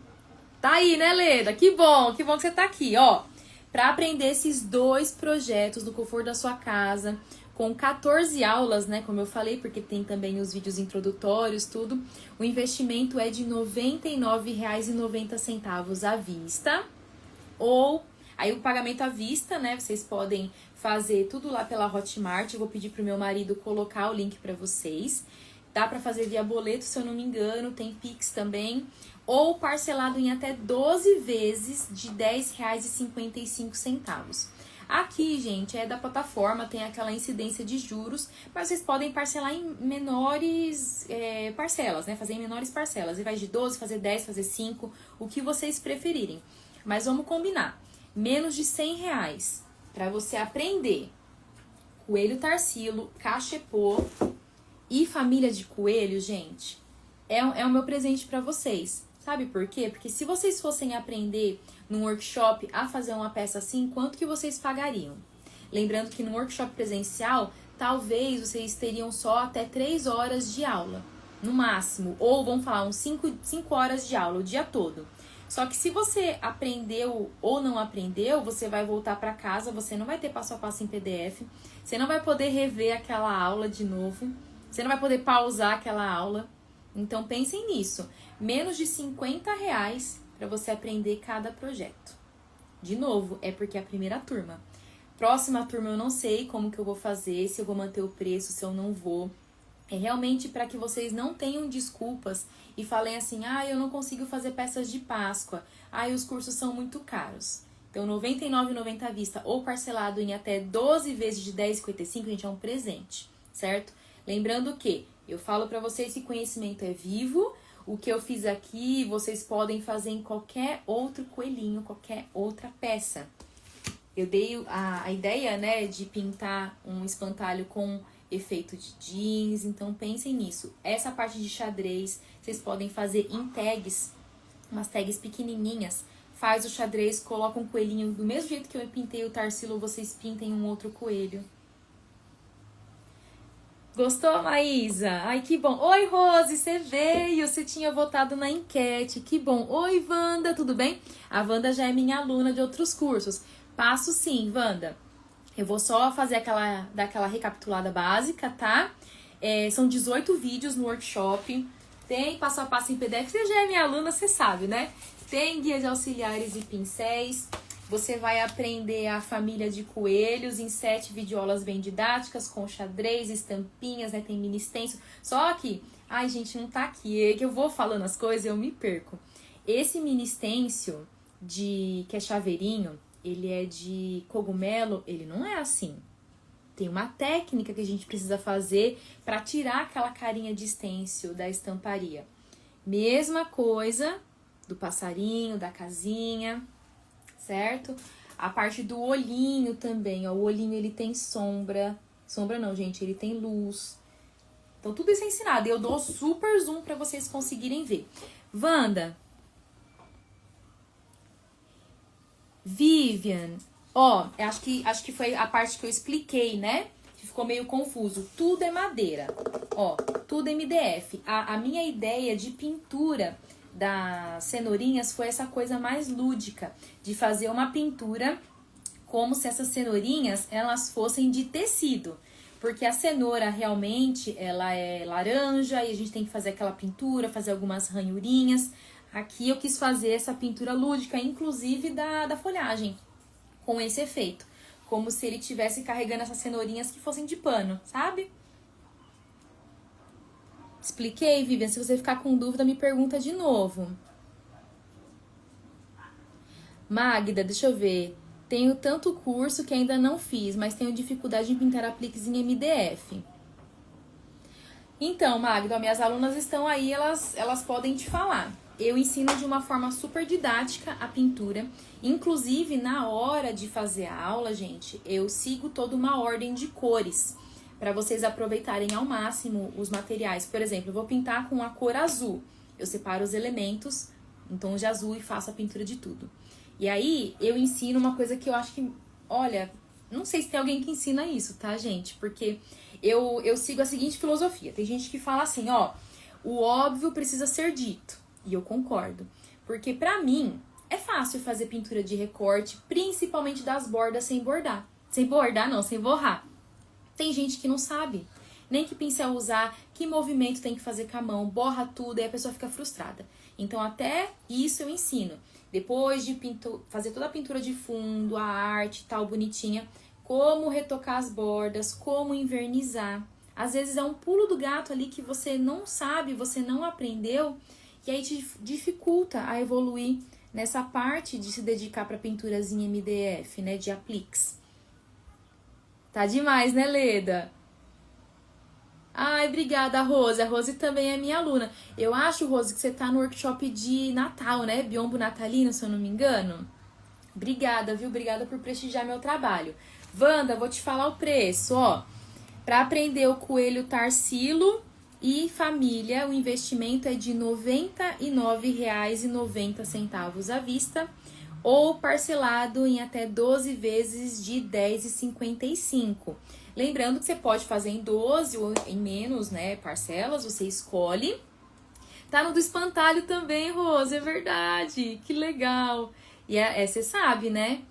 Tá aí, né, Leda? Que bom que você tá aqui, ó. Pra aprender esses 2 projetos do conforto da sua casa, com 14 aulas, né, como eu falei, porque tem também os vídeos introdutórios, tudo. O investimento é de R$ 99,90 à vista. Ou, aí o pagamento à vista, né, vocês podem fazer tudo lá pela Hotmart. Eu vou pedir pro meu marido colocar o link pra vocês. Dá pra fazer via boleto, se eu não me engano, tem Pix também. Ou parcelado em até 12 vezes de R$ 10,55. Aqui, gente, é da plataforma, tem aquela incidência de juros, mas vocês podem parcelar em menores parcelas, né? Fazer em menores parcelas. Ao invés de 12, fazer 10, fazer 5, o que vocês preferirem. Mas vamos combinar. Menos de R$ 100 para você aprender coelho Tarsilo, cachepô e família de coelho, gente, é o meu presente para vocês. Sabe por quê? Porque se vocês fossem aprender num workshop a fazer uma peça assim, quanto que vocês pagariam? Lembrando que no workshop presencial, talvez vocês teriam só até 3 horas de aula, no máximo. Ou vamos falar, uns 5 horas de aula, o dia todo. Só que se você aprendeu ou não aprendeu, você vai voltar para casa, você não vai ter passo a passo em PDF, você não vai poder rever aquela aula de novo, você não vai poder pausar aquela aula. Então pensem nisso. Menos de R$ 50 para você aprender cada projeto. De novo, é porque é a primeira turma. Próxima turma eu não sei como que eu vou fazer, se eu vou manter o preço, se eu não vou. É realmente para que vocês não tenham desculpas e falem assim, eu não consigo fazer peças de Páscoa, os cursos são muito caros. Então, R$ 99,90 à vista ou parcelado em até 12 vezes de R$ 10,55, gente, é um presente, certo? Lembrando que eu falo para vocês que conhecimento é vivo. O que eu fiz aqui, vocês podem fazer em qualquer outro coelhinho, qualquer outra peça. Eu dei a ideia, né, de pintar um espantalho com efeito de jeans, então pensem nisso. Essa parte de xadrez, vocês podem fazer em tags, umas tags pequenininhas. Faz o xadrez, coloca um coelhinho, do mesmo jeito que eu pintei o Tarsilo, vocês pintem um outro coelho. Gostou, Maísa? Ai, que bom. Oi, Rose, você veio. Você tinha votado na enquete. Que bom. Oi, Wanda, tudo bem? A Wanda já é minha aluna de outros cursos. Passo sim, Wanda. Eu vou só fazer dar aquela recapitulada básica, tá? São 18 vídeos no workshop. Tem passo a passo em PDF. Você já é minha aluna, você sabe, né? Tem guia de auxiliares e pincéis. Você vai aprender a família de coelhos em 7 videoaulas bem didáticas, com xadrez, estampinhas, né? Tem mini stencil. Só que, gente, não tá aqui. É que eu vou falando as coisas e eu me perco. Esse mini stencil, que é chaveirinho, ele é de cogumelo, ele não é assim. Tem uma técnica que a gente precisa fazer para tirar aquela carinha de stencil da estamparia. Mesma coisa do passarinho, da casinha, certo? A parte do olhinho também, ó, o olhinho ele tem sombra. Sombra não, gente, ele tem luz. Então tudo isso é ensinado. Eu dou super zoom para vocês conseguirem ver. Wanda, Vivian, acho que foi a parte que eu expliquei, né? Que ficou meio confuso. Tudo é madeira, tudo é MDF. A minha ideia de pintura das cenourinhas foi essa coisa mais lúdica, de fazer uma pintura como se essas cenourinhas, elas fossem de tecido. Porque a cenoura realmente, ela é laranja e a gente tem que fazer aquela pintura, fazer algumas ranhurinhas. Aqui eu quis fazer essa pintura lúdica, inclusive da folhagem, com esse efeito. Como se ele estivesse carregando essas cenourinhas que fossem de pano, sabe? Expliquei, Vivian? Se você ficar com dúvida, me pergunta de novo. Magda, deixa eu ver. Tenho tanto curso que ainda não fiz, mas tenho dificuldade em pintar apliques em MDF. Então, Magda, minhas alunas estão aí, elas podem te falar. Eu ensino de uma forma super didática a pintura. Inclusive, na hora de fazer a aula, gente, eu sigo toda uma ordem de cores. para vocês aproveitarem ao máximo os materiais. Por exemplo, eu vou pintar com a cor azul. Eu separo os elementos em tons de azul e faço a pintura de tudo. E aí, eu ensino uma coisa que eu acho que, olha, não sei se tem alguém que ensina isso, tá, gente? Porque eu sigo a seguinte filosofia. Tem gente que fala assim, ó, o óbvio precisa ser dito. E eu concordo. Porque pra mim, é fácil fazer pintura de recorte, principalmente das bordas sem bordar. Sem bordar não, sem borrar. Tem gente que não sabe nem que pincel usar, que movimento tem que fazer com a mão, borra tudo, aí a pessoa fica frustrada. Então até isso eu ensino. Depois de fazer toda a pintura de fundo, a arte tal, bonitinha, como retocar as bordas, como invernizar. Às vezes é um pulo do gato ali que você não sabe, você não aprendeu, e aí te dificulta a evoluir nessa parte de se dedicar para pinturas em MDF, né, de apliques. Tá demais, né, Leda? Ai, obrigada, Rose. A Rose também é minha aluna. Eu acho, Rose, que você tá no workshop de Natal, né? Biombo natalino, se eu não me engano. Obrigada, viu? Obrigada por prestigiar meu trabalho. Wanda, vou te falar o preço, ó. Para aprender o coelho Tarsilo e família, o investimento é de R$ 99,90 à vista ou parcelado em até 12 vezes de R$ 10,55. Lembrando que você pode fazer em 12 ou em menos, né, parcelas, você escolhe. Tá no do espantalho também, Rose, é verdade, que legal. E você sabe, né,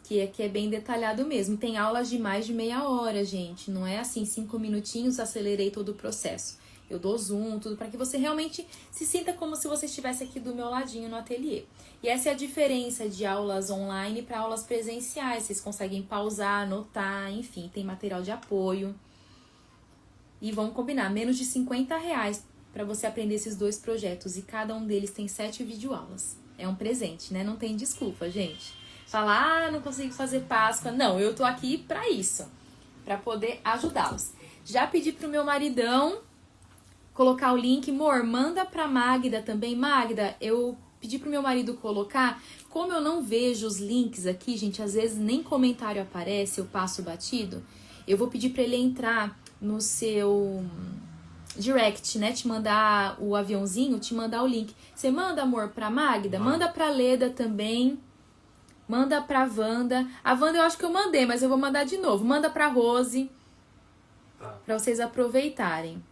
que aqui é bem detalhado mesmo. Tem aulas de mais de meia hora, gente, não é assim, 5 minutinhos, acelerei todo o processo. Eu dou zoom, tudo, para que você realmente se sinta como se você estivesse aqui do meu ladinho no ateliê. E essa é a diferença de aulas online para aulas presenciais. Vocês conseguem pausar, anotar, enfim, tem material de apoio. E vamos combinar, menos de R$50 para você aprender esses 2 projetos. E cada um deles tem 7 videoaulas. É um presente, né? Não tem desculpa, gente. Falar, não consigo fazer Páscoa. Não, eu tô aqui para isso, para poder ajudá-los. Já pedi pro meu maridão colocar o link. Amor, manda pra Magda também. Magda, eu pedi pro meu marido colocar. Como eu não vejo os links aqui, gente, às vezes nem comentário aparece, eu passo batido. Eu vou pedir pra ele entrar no seu direct, né? Te mandar o aviãozinho, te mandar o link. Você manda, amor, pra Magda? Manda pra Leda também. Manda pra Wanda. A Wanda eu acho que eu mandei, mas eu vou mandar de novo. Manda pra Rose. Tá. Pra vocês aproveitarem.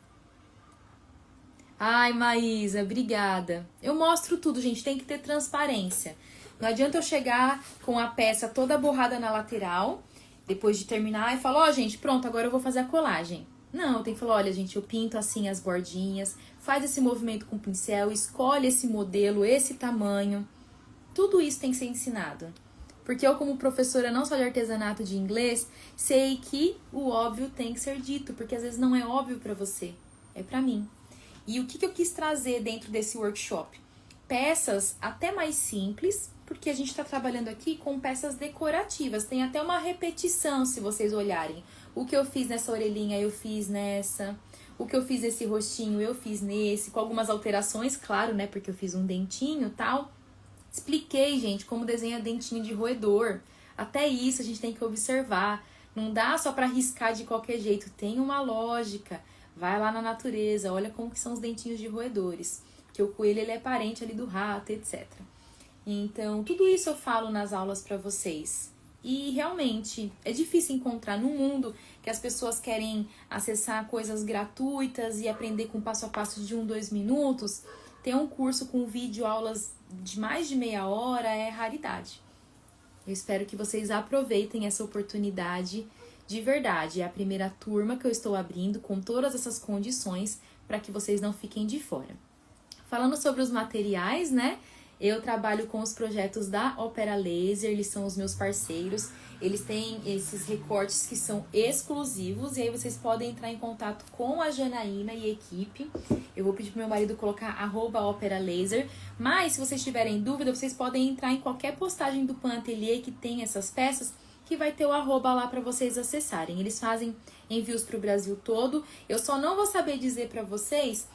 Ai, Maísa, obrigada. Eu mostro tudo, gente, tem que ter transparência. Não adianta eu chegar com a peça toda borrada na lateral, depois de terminar, e falar, ó, gente, pronto, agora eu vou fazer a colagem. Não, eu tenho que falar, olha, gente, eu pinto assim as bordinhas, faz esse movimento com o pincel, escolhe esse modelo, esse tamanho. Tudo isso tem que ser ensinado. Porque eu, como professora não só de artesanato de inglês, sei que o óbvio tem que ser dito, porque às vezes não é óbvio pra você, é pra mim. E o que eu quis trazer dentro desse workshop? Peças até mais simples, porque a gente está trabalhando aqui com peças decorativas. Tem até uma repetição, se vocês olharem. O que eu fiz nessa orelhinha, eu fiz nessa. O que eu fiz nesse rostinho, eu fiz nesse. Com algumas alterações, claro, né? Porque eu fiz um dentinho e tal. Expliquei, gente, como desenha dentinho de roedor. Até isso a gente tem que observar. Não dá só para riscar de qualquer jeito. Tem uma lógica. Vai lá na natureza, olha como que são os dentinhos de roedores. Porque o coelho, ele é parente ali do rato, etc. Então, tudo isso eu falo nas aulas para vocês. E realmente, é difícil encontrar no mundo que as pessoas querem acessar coisas gratuitas e aprender com passo a passo de 1-2 minutos. Ter um curso com vídeo aulas de mais de meia hora é raridade. Eu espero que vocês aproveitem essa oportunidade. De verdade, é a primeira turma que eu estou abrindo com todas essas condições para que vocês não fiquem de fora. Falando sobre os materiais, né? Eu trabalho com os projetos da Opera Laser, eles são os meus parceiros. Eles têm esses recortes que são exclusivos e aí vocês podem entrar em contato com a Janaína e a equipe. Eu vou pedir pro meu marido colocar @OperaLaser, mas se vocês tiverem dúvida, vocês podem entrar em qualquer postagem do Pan Atelier que tem essas peças, que vai ter o @ lá para vocês acessarem. Eles fazem envios para o Brasil todo. Eu só não vou saber dizer para vocês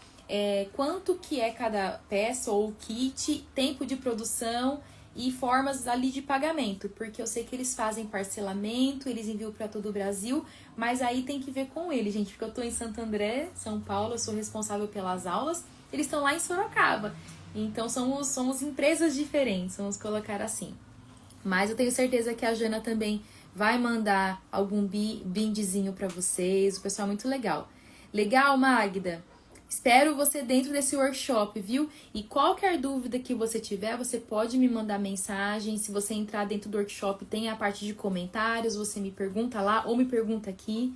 quanto que é cada peça ou kit, tempo de produção e formas ali de pagamento, porque eu sei que eles fazem parcelamento, eles enviam para todo o Brasil, mas aí tem que ver com ele, gente, porque eu tô em Santo André, São Paulo, eu sou responsável pelas aulas, eles estão lá em Sorocaba. Então somos empresas diferentes, vamos colocar assim. Mas eu tenho certeza que a Jana também vai mandar algum bindezinho para vocês, o pessoal é muito legal. Legal, Magda? Espero você dentro desse workshop, viu? E qualquer dúvida que você tiver, você pode me mandar mensagem. Se você entrar dentro do workshop, tem a parte de comentários, você me pergunta lá ou me pergunta aqui.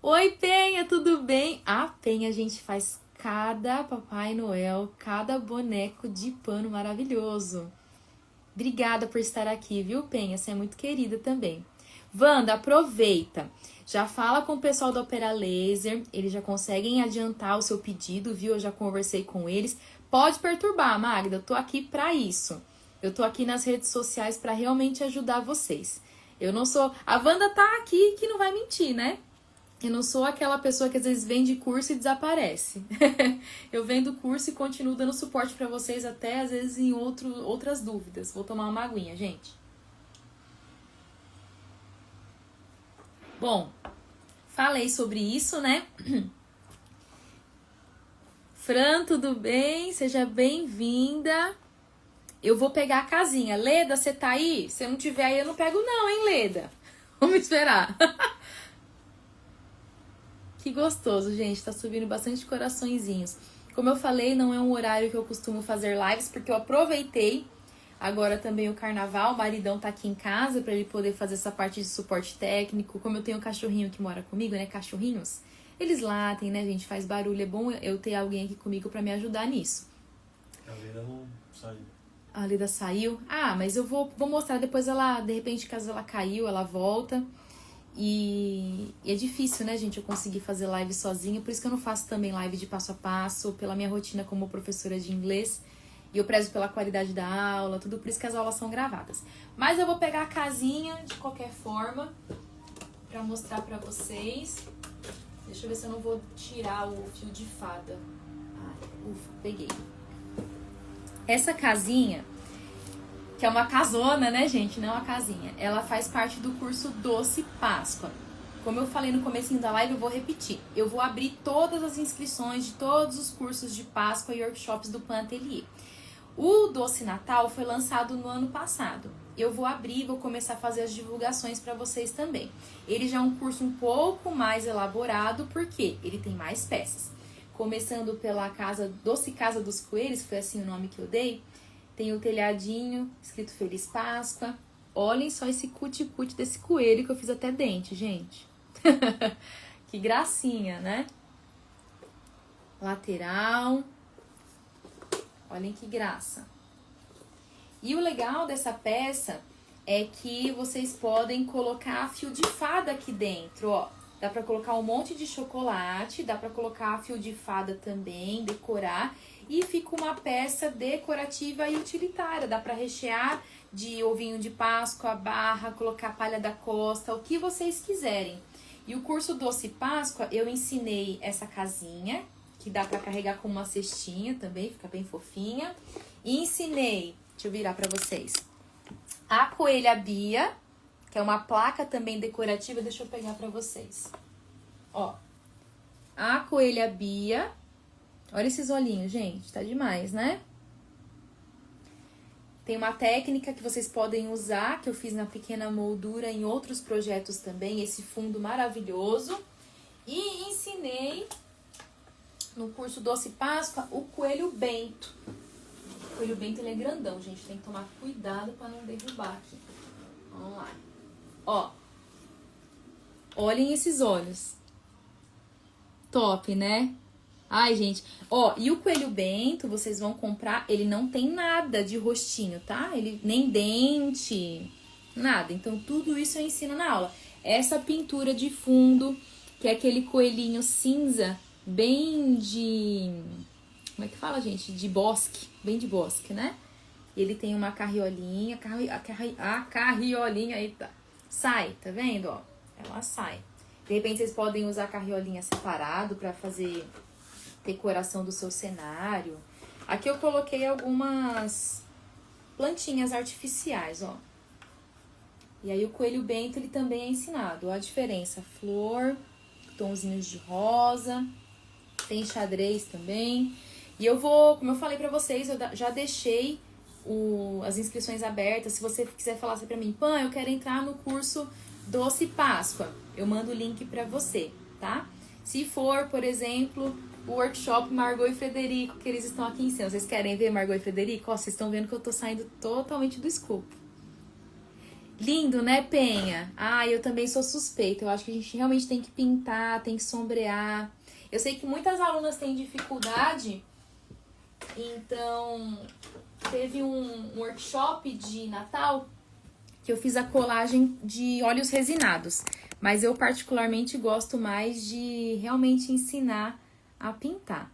Oi, Penha, tudo bem? A Penha, a gente faz cada Papai Noel, cada boneco de pano maravilhoso. Obrigada por estar aqui, viu, Penha? Você é muito querida também. Wanda, aproveita. Já fala com o pessoal da Opera Laser. Eles já conseguem adiantar o seu pedido, viu? Eu já conversei com eles. Pode perturbar, Magda. Eu tô aqui pra isso. Eu tô aqui nas redes sociais pra realmente ajudar vocês. Eu não sou... A Wanda tá aqui que não vai mentir, né? Eu não sou aquela pessoa que às vezes vende curso e desaparece. Eu vendo curso e continuo dando suporte pra vocês até às vezes em outras dúvidas. Vou tomar uma aguinha, gente. Bom, falei sobre isso, né? Fran, tudo bem? Seja bem-vinda. Eu vou pegar a casinha. Leda, você tá aí? Se eu não tiver aí, eu não pego não, hein, Leda? Vamos esperar. Que gostoso, gente. Tá subindo bastante coraçõezinhos. Como eu falei, não é um horário que eu costumo fazer lives, porque eu aproveitei agora também o carnaval. O maridão tá aqui em casa pra ele poder fazer essa parte de suporte técnico. Como eu tenho um cachorrinho que mora comigo, né? Cachorrinhos. Eles latem, né, gente? Faz barulho. É bom eu ter alguém aqui comigo pra me ajudar nisso. A Leda não saiu. A Leda saiu? Ah, mas eu vou mostrar depois ela, de repente, caso ela caiu, ela volta. E é difícil, né, gente, eu conseguir fazer live sozinha. Por isso que eu não faço também live de passo a passo, pela minha rotina como professora de inglês. E eu prezo pela qualidade da aula, tudo por isso que as aulas são gravadas. Mas eu vou pegar a casinha de qualquer forma pra mostrar pra vocês. Deixa eu ver se eu não vou tirar o fio de fada. Ai, ufa, peguei. Essa casinha, que é uma casona, né, gente? Não é uma casinha. Ela faz parte do curso Doce Páscoa. Como eu falei no comecinho da live, eu vou repetir. Eu vou abrir todas as inscrições de todos os cursos de Páscoa e workshops do Pan Atelier. O Doce Natal foi lançado no ano passado. Eu vou abrir e vou começar a fazer as divulgações para vocês também. Ele já é um curso um pouco mais elaborado, porque ele tem mais peças. Começando pela Doce Casa dos Coelhos, foi assim o nome que eu dei. Tem o telhadinho, escrito Feliz Páscoa. Olhem só esse cuti-cuti desse coelho que eu fiz até dente, gente. Que gracinha, né? Lateral. Olhem que graça. E o legal dessa peça é que vocês podem colocar fio de fada aqui dentro, ó. Dá pra colocar um monte de chocolate, dá pra colocar fio de fada também, decorar. E fica uma peça decorativa e utilitária. Dá pra rechear de ovinho de Páscoa, barra, colocar palha da costa, o que vocês quiserem. E o curso Doce Páscoa, eu ensinei essa casinha, que dá pra carregar com uma cestinha também, fica bem fofinha. E ensinei, deixa eu virar pra vocês, a Coelha Bia, que é uma placa também decorativa, deixa eu pegar pra vocês. Ó, a Coelha Bia, olha esses olhinhos, gente, tá demais, né? Tem uma técnica que vocês podem usar, que eu fiz na pequena moldura em outros projetos também, esse fundo maravilhoso. E ensinei no curso Doce Páscoa o Coelho Bento. O Coelho Bento, ele é grandão, gente, tem que tomar cuidado para não derrubar aqui. Vamos lá. Ó, olhem esses olhos. Top, né? Ai, gente. Ó, e o Coelho Bento, vocês vão comprar, ele não tem nada de rostinho, tá? Ele nem dente, nada. Então, tudo isso eu ensino na aula. Essa pintura de fundo, que é aquele coelhinho cinza, bem de... Como é que fala, gente? De bosque. Bem de bosque, né? Ele tem uma carriolinha. A carriolinha, eita. Sai, tá vendo, ó? Ela sai. De repente, vocês podem usar a carriolinha separado pra fazer decoração do seu cenário. Aqui eu coloquei algumas plantinhas artificiais, ó. E aí o coelho bento, ele também é ensinado. Ó a diferença, flor, tonzinhos de rosa, tem xadrez também. E eu vou, como eu falei pra vocês, eu já deixei as inscrições abertas. Se você quiser falar assim pra mim, Pan, eu quero entrar no curso Doce Páscoa, eu mando o link pra você, tá? Se for, por exemplo, o workshop Margot e Frederico, que eles estão aqui em cima. Vocês querem ver Margot e Frederico? Ó, vocês estão vendo que eu tô saindo totalmente do escopo. Lindo, né, Penha? Ah, eu também sou suspeita. Eu acho que a gente realmente tem que pintar, tem que sombrear. Eu sei que muitas alunas têm dificuldade, então teve um workshop de Natal que eu fiz a colagem de óleos resinados. Mas eu particularmente gosto mais de realmente ensinar a pintar.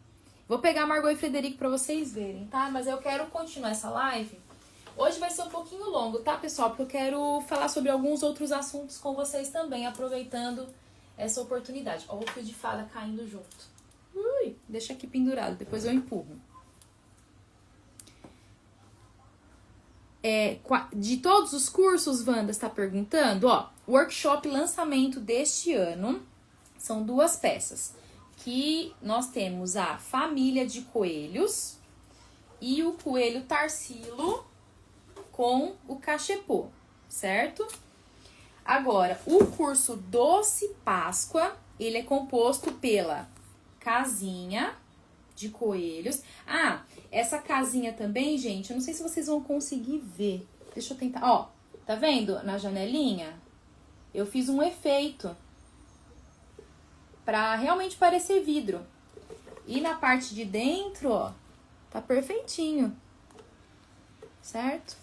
Vou pegar Margot e Frederico pra vocês verem, tá? Mas eu quero continuar essa live. Hoje vai ser um pouquinho longo, tá, pessoal? Porque eu quero falar sobre alguns outros assuntos com vocês também, aproveitando essa oportunidade. Ó, o fio de fada caindo junto. Ui, deixa aqui pendurado, depois eu empurro. De todos os cursos, Wanda está perguntando, ó, workshop lançamento deste ano são 2 peças, que nós temos a família de coelhos e o coelho Tarsilo com o cachepô, certo? Agora, o curso Doce Páscoa, ele é composto pela casinha de coelhos. Ah, essa casinha também, gente, eu não sei se vocês vão conseguir ver. Deixa eu tentar. Ó, tá vendo na janelinha? Eu fiz um efeito pra realmente parecer vidro. E na parte de dentro, ó, tá perfeitinho. Certo?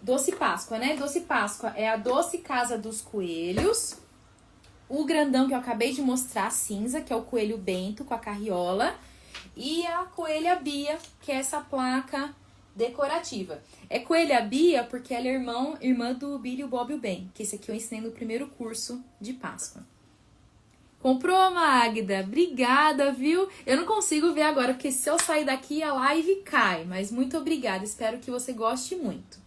Doce Páscoa, né? Doce Páscoa é a Doce Casa dos Coelhos. O grandão que eu acabei de mostrar, cinza, que é o coelho bento com a carriola. E a coelha Bia, que é essa placa decorativa. É coelha Bia porque ela é irmã do Billy, o Bob e o Ben, que esse aqui eu ensinei no primeiro curso de Páscoa. Comprou, Magda? Obrigada, viu? Eu não consigo ver agora, porque se eu sair daqui a live cai. Mas muito obrigada, espero que você goste muito.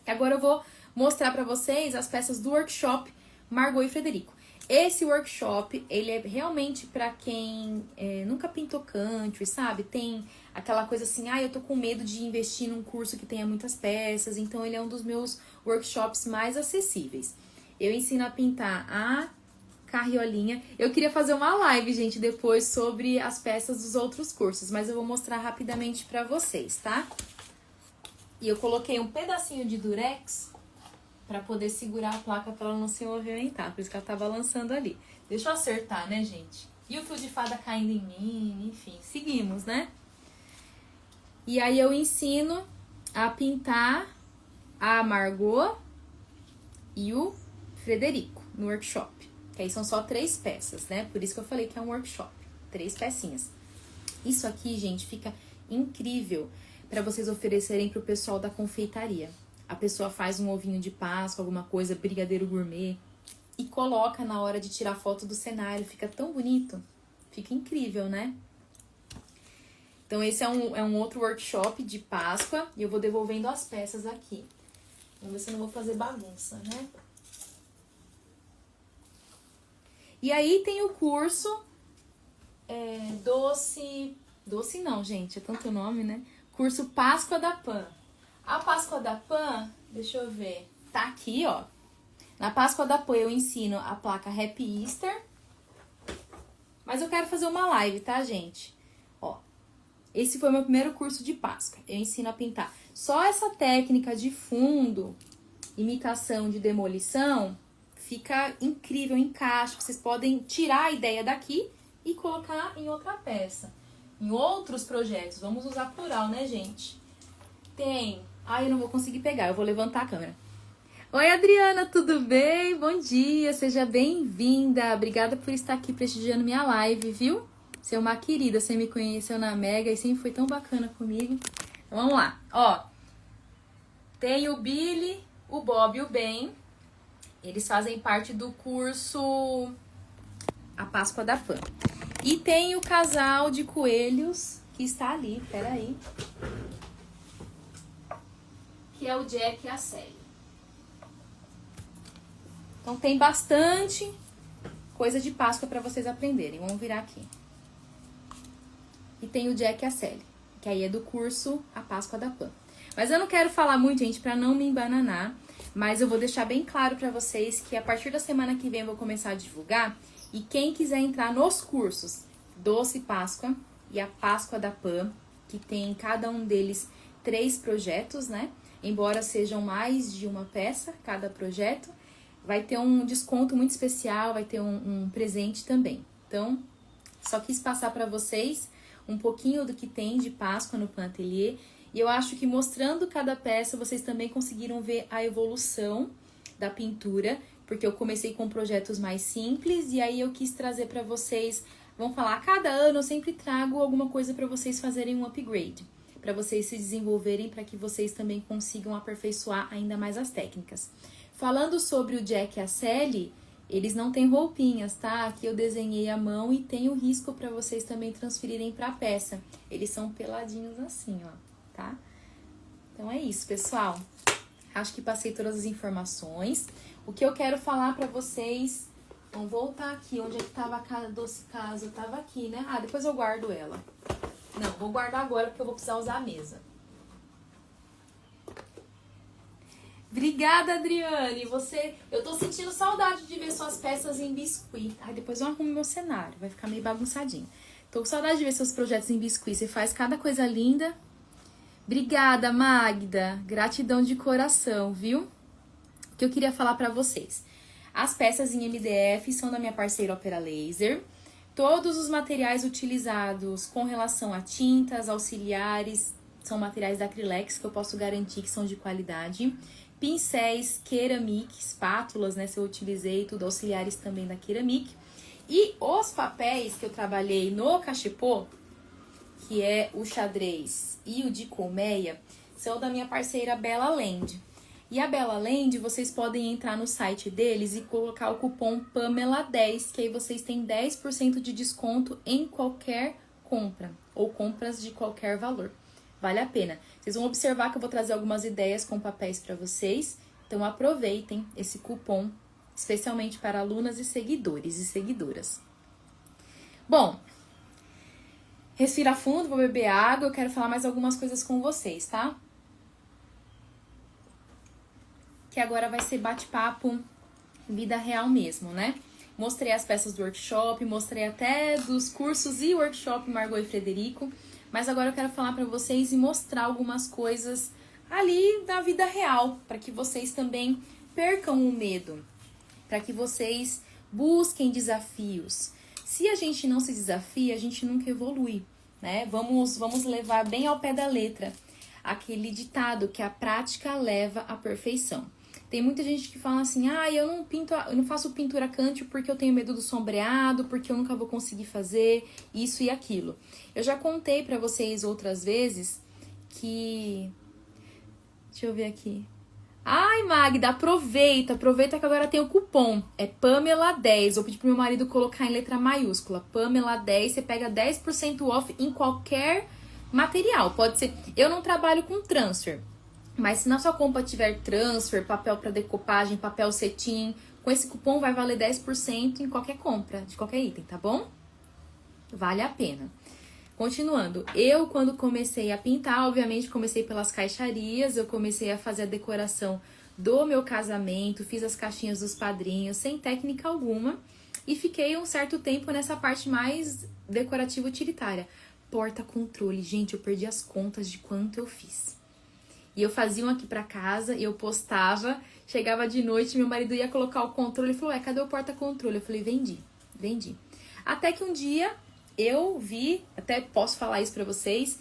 Agora eu vou mostrar pra vocês as peças do workshop Margot e Frederico. Esse workshop, ele é realmente pra quem nunca pintou country, sabe? Tem aquela coisa assim, eu tô com medo de investir num curso que tenha muitas peças, então ele é um dos meus workshops mais acessíveis. Eu ensino a pintar a carriolinha. Eu queria fazer uma live, gente, depois sobre as peças dos outros cursos, mas eu vou mostrar rapidamente pra vocês, tá? E eu coloquei um pedacinho de durex pra poder segurar a placa pra ela não se movimentar. Por isso que ela tá balançando ali. Deixa eu acertar, né, gente? E o fio de fada caindo em mim, enfim. Seguimos, né? E aí eu ensino a pintar a Margot e o Frederico no workshop. Que aí são só 3 peças, né? Por isso que eu falei que é um workshop. 3 pecinhas. Isso aqui, gente, fica incrível pra vocês oferecerem pro pessoal da confeitaria. A pessoa faz um ovinho de Páscoa, alguma coisa, brigadeiro gourmet, e coloca na hora de tirar foto do cenário. Fica tão bonito. Fica incrível, né? Então, esse é um outro workshop de Páscoa. E eu vou devolvendo as peças aqui. Vamos ver se eu não vou fazer bagunça, né? E aí tem o curso Doce não, gente. É tanto nome, né? Curso Páscoa da Pan. A Páscoa da Pan, deixa eu ver, tá aqui, ó. Na Páscoa da Pan eu ensino a placa Happy Easter. Mas eu quero fazer uma live, tá, gente? Ó, esse foi o meu primeiro curso de Páscoa. Eu ensino a pintar. Só essa técnica de fundo, imitação de demolição, fica incrível, encaixa. Vocês podem tirar a ideia daqui e colocar em outra peça. Em outros projetos. Vamos usar plural, né, gente? Tem... eu não vou conseguir pegar, eu vou levantar a câmera. Oi, Adriana, tudo bem? Bom dia, seja bem-vinda. Obrigada por estar aqui prestigiando minha live, viu? Você é uma querida, você me conheceu na Mega e sempre foi tão bacana comigo. Então, vamos lá, ó. Tem o Billy, o Bob e o Ben. Eles fazem parte do curso A Páscoa da Pan. E tem o casal de coelhos que está ali, peraí. que é o Jack e a Sally. Então tem bastante coisa de Páscoa para vocês aprenderem. Vamos virar aqui. E tem o Jack e a Sally, que aí é do curso A Páscoa da Pan. Mas eu não quero falar muito, gente, para não me embananar. Mas eu vou deixar bem claro para vocês que a partir da semana que vem eu vou começar a divulgar. E quem quiser entrar nos cursos Doce Páscoa e a Páscoa da Pan, que tem cada um deles 3 projetos, né? Embora sejam mais de uma peça cada projeto, vai ter um desconto muito especial, vai ter um presente também. Então, só quis passar para vocês um pouquinho do que tem de Páscoa no Pan Atelier. E eu acho que mostrando cada peça, vocês também conseguiram ver a evolução da pintura, porque eu comecei com projetos mais simples e aí eu quis trazer para vocês, vamos falar, a cada ano eu sempre trago alguma coisa para vocês fazerem um upgrade, para vocês se desenvolverem, para que vocês também consigam aperfeiçoar ainda mais as técnicas. Falando sobre o Jack e a Sally, eles não têm roupinhas, tá? Aqui eu desenhei à mão e tem o risco para vocês também transferirem para a peça. Eles são peladinhos assim, ó, tá? Então é isso, pessoal. Acho que passei todas as informações. O que eu quero falar para vocês... Vamos voltar aqui. Onde é que tava a doce casa? Eu tava aqui, né? Ah, depois eu guardo ela. Não, vou guardar agora porque eu vou precisar usar a mesa. Obrigada, Adriane. Eu tô sentindo saudade de ver suas peças em biscuit. Ai, depois eu arrumo meu cenário. Vai ficar meio bagunçadinho. Tô com saudade de ver seus projetos em biscuit. Você faz cada coisa linda. Obrigada, Magda. Gratidão de coração, viu? O que eu queria falar pra vocês. As peças em MDF são da minha parceira Opera Laser. Todos os materiais utilizados com relação a tintas, auxiliares, são materiais da Acrylex, que eu posso garantir que são de qualidade. Pincéis, Ceramic, espátulas, né, se eu utilizei, tudo auxiliares também da Ceramic. E os papéis que eu trabalhei no cachepô, que é o xadrez e o de colmeia, são da minha parceira Bella Land. E a Bella Land, vocês podem entrar no site deles e colocar o cupom PAMELA10, que aí vocês têm 10% de desconto em qualquer compra, ou compras de qualquer valor. Vale a pena. Vocês vão observar que eu vou trazer algumas ideias com papéis para vocês. Então aproveitem esse cupom, especialmente para alunas e seguidores e seguidoras. Bom, respira fundo, vou beber água. Eu quero falar mais algumas coisas com vocês, tá? Que agora vai ser bate-papo vida real mesmo, né? Mostrei as peças do workshop, mostrei até dos cursos e workshop Margot e Frederico. Mas agora eu quero falar para vocês e mostrar algumas coisas ali da vida real, para que vocês também percam o medo, para que vocês busquem desafios. Se a gente não se desafia, a gente nunca evolui, né? Vamos levar bem ao pé da letra aquele ditado que a prática leva à perfeição. Tem muita gente que fala assim, eu não faço pintura country porque eu tenho medo do sombreado, porque eu nunca vou conseguir fazer isso e aquilo. Eu já contei pra vocês outras vezes que... Deixa eu ver aqui. Ai, Magda, aproveita que agora tem o cupom. É Pamela10. Vou pedir pro meu marido colocar em letra maiúscula. Pamela10, você pega 10% off em qualquer material. Pode ser... Eu não trabalho com transfer. Mas se na sua compra tiver transfer, papel para decopagem, papel cetim, com esse cupom vai valer 10% em qualquer compra, de qualquer item, tá bom? Vale a pena. Continuando, eu quando comecei a pintar, obviamente comecei pelas caixarias, eu comecei a fazer a decoração do meu casamento, fiz as caixinhas dos padrinhos, sem técnica alguma, e fiquei um certo tempo nessa parte mais decorativa utilitária. Porta-controle, gente, eu perdi as contas de quanto eu fiz. E eu fazia um aqui pra casa, eu postava, chegava de noite, meu marido ia colocar o controle, ele falou, cadê o porta-controle? Eu falei, vendi. Até que um dia eu vi, até posso falar isso pra vocês,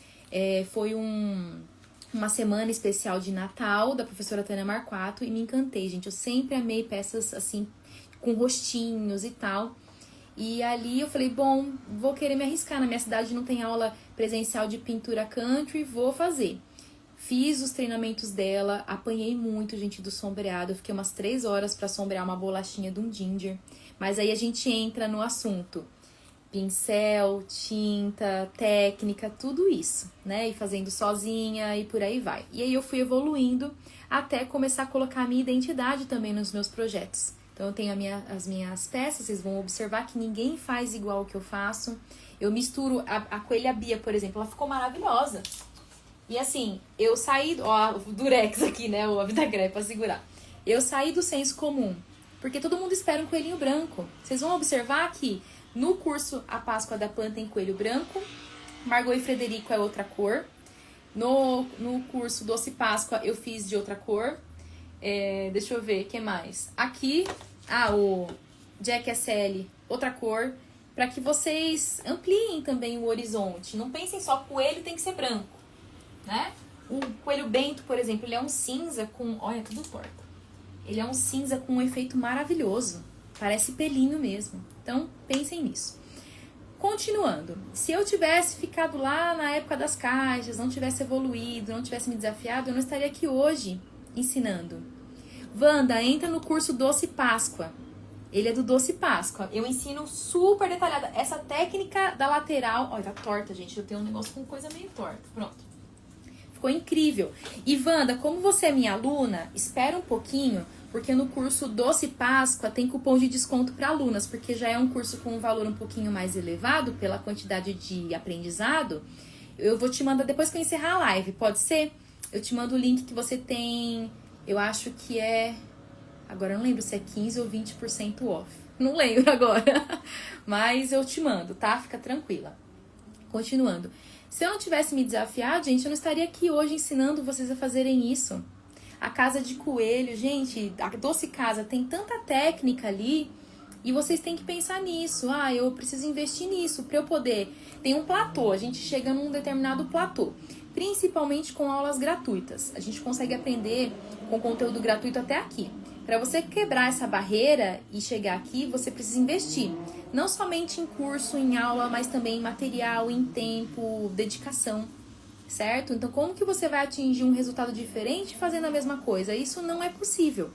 foi uma semana especial de Natal da professora Tânia Marquato e me encantei, gente. Eu sempre amei peças assim, com rostinhos e tal. E ali eu falei, bom, vou querer me arriscar. Na minha cidade não tem aula presencial de pintura country, vou fazer. Fiz os treinamentos dela, apanhei muito, gente, do sombreado. Eu fiquei umas 3 horas pra sombrear uma bolachinha de um ginger. Mas aí a gente entra no assunto. pincel, tinta, técnica, tudo isso, né? E fazendo sozinha e por aí vai. E aí eu fui evoluindo até começar a colocar a minha identidade também nos meus projetos. Então eu tenho as minhas peças, vocês vão observar que ninguém faz igual o que eu faço. Eu misturo a coelha Bia, por exemplo, ela ficou maravilhosa. E assim, eu saí, ó, o durex aqui, né? O Avitagré pra segurar. Eu saí do senso comum, porque todo mundo espera um coelhinho branco. Vocês vão observar que no curso A Páscoa da Pan tem coelho branco, Margot e Frederico é outra cor. No curso Doce Páscoa eu fiz de outra cor. Deixa eu ver, o que mais? Aqui, o Jack SL, outra cor. Para que vocês ampliem também o horizonte. Não pensem só, coelho tem que ser branco, né? O coelho bento, por exemplo, ele é um cinza com... Olha, tudo torto. Ele é um cinza com um efeito maravilhoso. Parece pelinho mesmo. Então, pensem nisso. Continuando. Se eu tivesse ficado lá na época das caixas, não tivesse evoluído, não tivesse me desafiado, eu não estaria aqui hoje ensinando. Wanda, entra no curso Doce Páscoa. Ele é do Doce Páscoa. Eu ensino super detalhada. Essa técnica da lateral... Olha, tá torta, gente. Eu tenho um negócio com coisa meio torta. Pronto. Ficou incrível. E, Wanda, como você é minha aluna, espera um pouquinho, porque no curso Doce Páscoa tem cupom de desconto para alunas, porque já é um curso com um valor um pouquinho mais elevado pela quantidade de aprendizado. Eu vou te mandar depois que eu encerrar a live, pode ser? Eu te mando o link que você tem... Eu acho que é... Agora eu não lembro se é 15% ou 20% off. Não lembro agora. Mas eu te mando, tá? Fica tranquila. Continuando. Se eu não tivesse me desafiado, gente, eu não estaria aqui hoje ensinando vocês a fazerem isso. A casa de coelho, gente, a Doce Casa tem tanta técnica ali e vocês têm que pensar nisso. Eu preciso investir nisso para eu poder... Tem um platô, a gente chega num determinado platô. Principalmente com aulas gratuitas. A gente consegue aprender com conteúdo gratuito até aqui. Para você quebrar essa barreira e chegar aqui, você precisa investir. Não somente em curso, em aula, mas também em material, em tempo, dedicação, certo? Então, como que você vai atingir um resultado diferente fazendo a mesma coisa? Isso não é possível.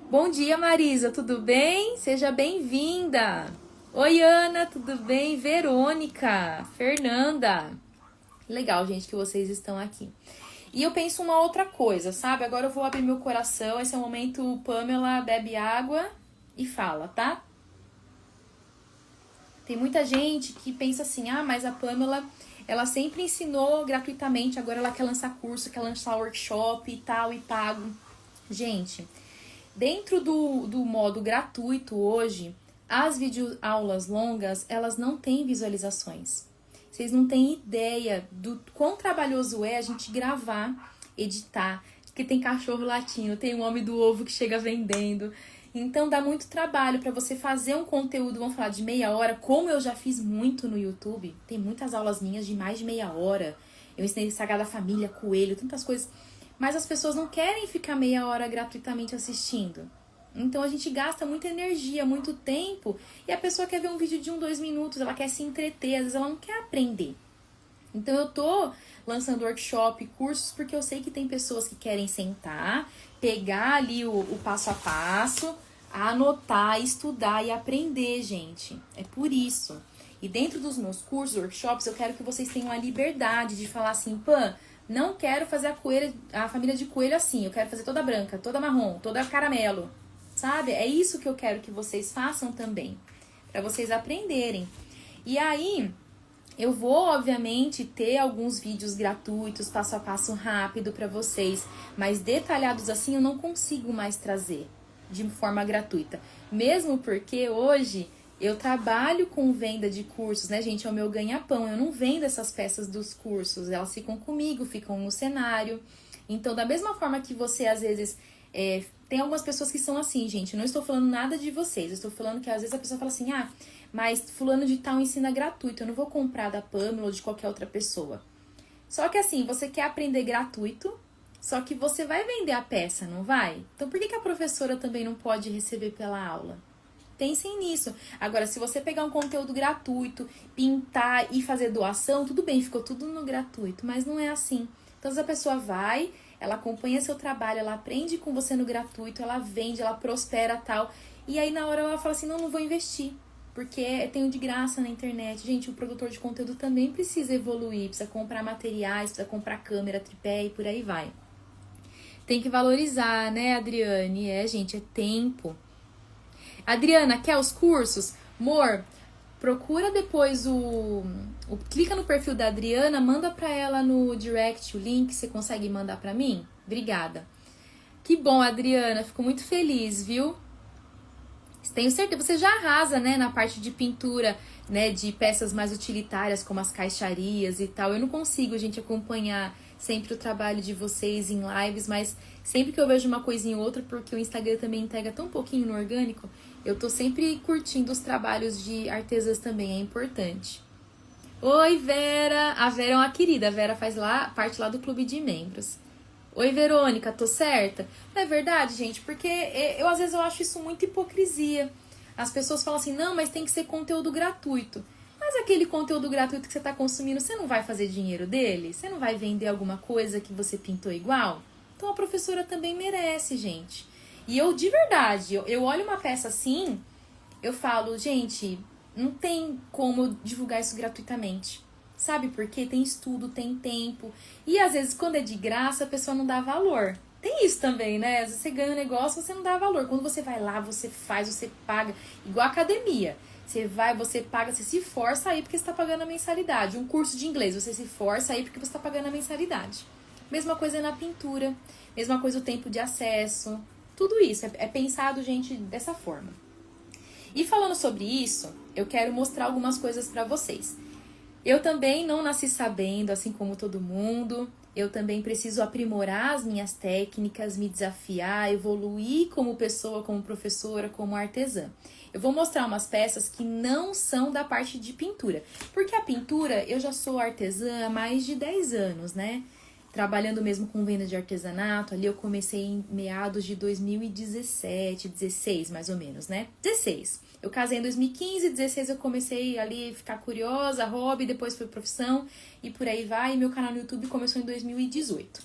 Bom dia, Marisa, tudo bem? Seja bem-vinda. Oi, Ana, tudo bem? Verônica, Fernanda. Legal, gente, que vocês estão aqui. E eu penso uma outra coisa, sabe? Agora eu vou abrir meu coração. Esse é o momento Pamela bebe água e fala, tá? Tem muita gente que pensa assim, mas a Pamela, ela sempre ensinou gratuitamente, agora ela quer lançar curso, quer lançar workshop e tal, e pago. Gente, dentro do modo gratuito hoje, as videoaulas longas, elas não têm visualizações. Vocês não têm ideia do quão trabalhoso é a gente gravar, editar, porque tem cachorro latindo, tem um homem do ovo que chega vendendo. Então dá muito trabalho para você fazer um conteúdo, vamos falar, de meia hora, como eu já fiz muito no YouTube. Tem muitas aulas minhas de mais de meia hora. Eu ensinei Sagrada Família, Coelho, tantas coisas. Mas as pessoas não querem ficar meia hora gratuitamente assistindo. Então a gente gasta muita energia, muito tempo, e a pessoa quer ver um vídeo de 2 minutos, ela quer se entreter, às vezes ela não quer aprender. Então eu tô lançando workshop, cursos, porque eu sei que tem pessoas que querem sentar, pegar ali o passo a passo, anotar, estudar e aprender, gente. É por isso. E dentro dos meus cursos, workshops, eu quero que vocês tenham a liberdade de falar assim, Pã, não quero fazer a família de coelho assim, eu quero fazer toda branca, toda marrom, toda caramelo. Sabe? É isso que eu quero que vocês façam também, para vocês aprenderem. E aí, eu vou, obviamente, ter alguns vídeos gratuitos, passo a passo rápido para vocês, mas detalhados assim eu não consigo mais trazer de forma gratuita. Mesmo porque hoje eu trabalho com venda de cursos, né, gente? É o meu ganha-pão. Eu não vendo essas peças dos cursos, elas ficam comigo, ficam no cenário. Então, da mesma forma que você, às vezes... tem algumas pessoas que são assim, gente. Eu não estou falando nada de vocês. Eu estou falando que às vezes a pessoa fala assim, mas fulano de tal ensina gratuito. Eu não vou comprar da Pamela ou de qualquer outra pessoa. Só que assim, você quer aprender gratuito, só que você vai vender a peça, não vai? Então por que a professora também não pode receber pela aula? Pensem nisso. Agora, se você pegar um conteúdo gratuito, pintar e fazer doação, tudo bem, ficou tudo no gratuito. Mas não é assim. Então a pessoa vai... Ela acompanha seu trabalho, ela aprende com você no gratuito, ela vende, ela prospera tal. E aí na hora ela fala assim, não vou investir. porque tem de graça na internet. Gente, o produtor de conteúdo também precisa evoluir, precisa comprar materiais, precisa comprar câmera, tripé e por aí vai. Tem que valorizar, né, Adriane? Gente, é tempo. Adriana, quer os cursos? Amor, procura depois clica no perfil da Adriana, manda pra ela no direct o link, você consegue mandar pra mim? Obrigada. Que bom, Adriana, fico muito feliz, viu? Tenho certeza, você já arrasa, né, na parte de pintura, né, de peças mais utilitárias, como as caixarias e tal. Eu não consigo, gente, acompanhar sempre o trabalho de vocês em lives, mas sempre que eu vejo uma coisinha ou outra, porque o Instagram também entrega tão pouquinho no orgânico, eu tô sempre curtindo os trabalhos de artesãs também, é importante. Oi, Vera! A Vera é uma querida, a Vera faz parte lá do clube de membros. Oi, Verônica, tô certa? Não é verdade, gente? Porque às vezes eu acho isso muito hipocrisia. As pessoas falam assim, não, mas tem que ser conteúdo gratuito. Mas aquele conteúdo gratuito que você tá consumindo, você não vai fazer dinheiro dele? Você não vai vender alguma coisa que você pintou igual? Então a professora também merece, gente. E eu, de verdade, eu olho uma peça assim, eu falo, gente, não tem como eu divulgar isso gratuitamente. Sabe por quê? Tem estudo, tem tempo. E às vezes, quando é de graça, a pessoa não dá valor. Tem isso também, né? Às vezes você ganha um negócio, você não dá valor. Quando você vai lá, você faz, você paga. Igual a academia. Você vai, você paga, você se força aí porque você está pagando a mensalidade. Um curso de inglês, você se força aí porque você está pagando a mensalidade. Mesma coisa na pintura. Mesma coisa o tempo de acesso. Tudo isso é pensado, gente, dessa forma. E falando sobre isso, eu quero mostrar algumas coisas para vocês. Eu também não nasci sabendo, assim como todo mundo. Eu também preciso aprimorar as minhas técnicas, me desafiar, evoluir como pessoa, como professora, como artesã. Eu vou mostrar umas peças que não são da parte de pintura. Porque a pintura, eu já sou artesã há mais de 10 anos, né? Trabalhando mesmo com venda de artesanato. Ali eu comecei em meados de 2017, 16 mais ou menos, né? 16. Eu casei em 2015, 16 eu comecei ali a ficar curiosa, hobby, depois foi profissão e por aí vai. E meu canal no YouTube começou em 2018.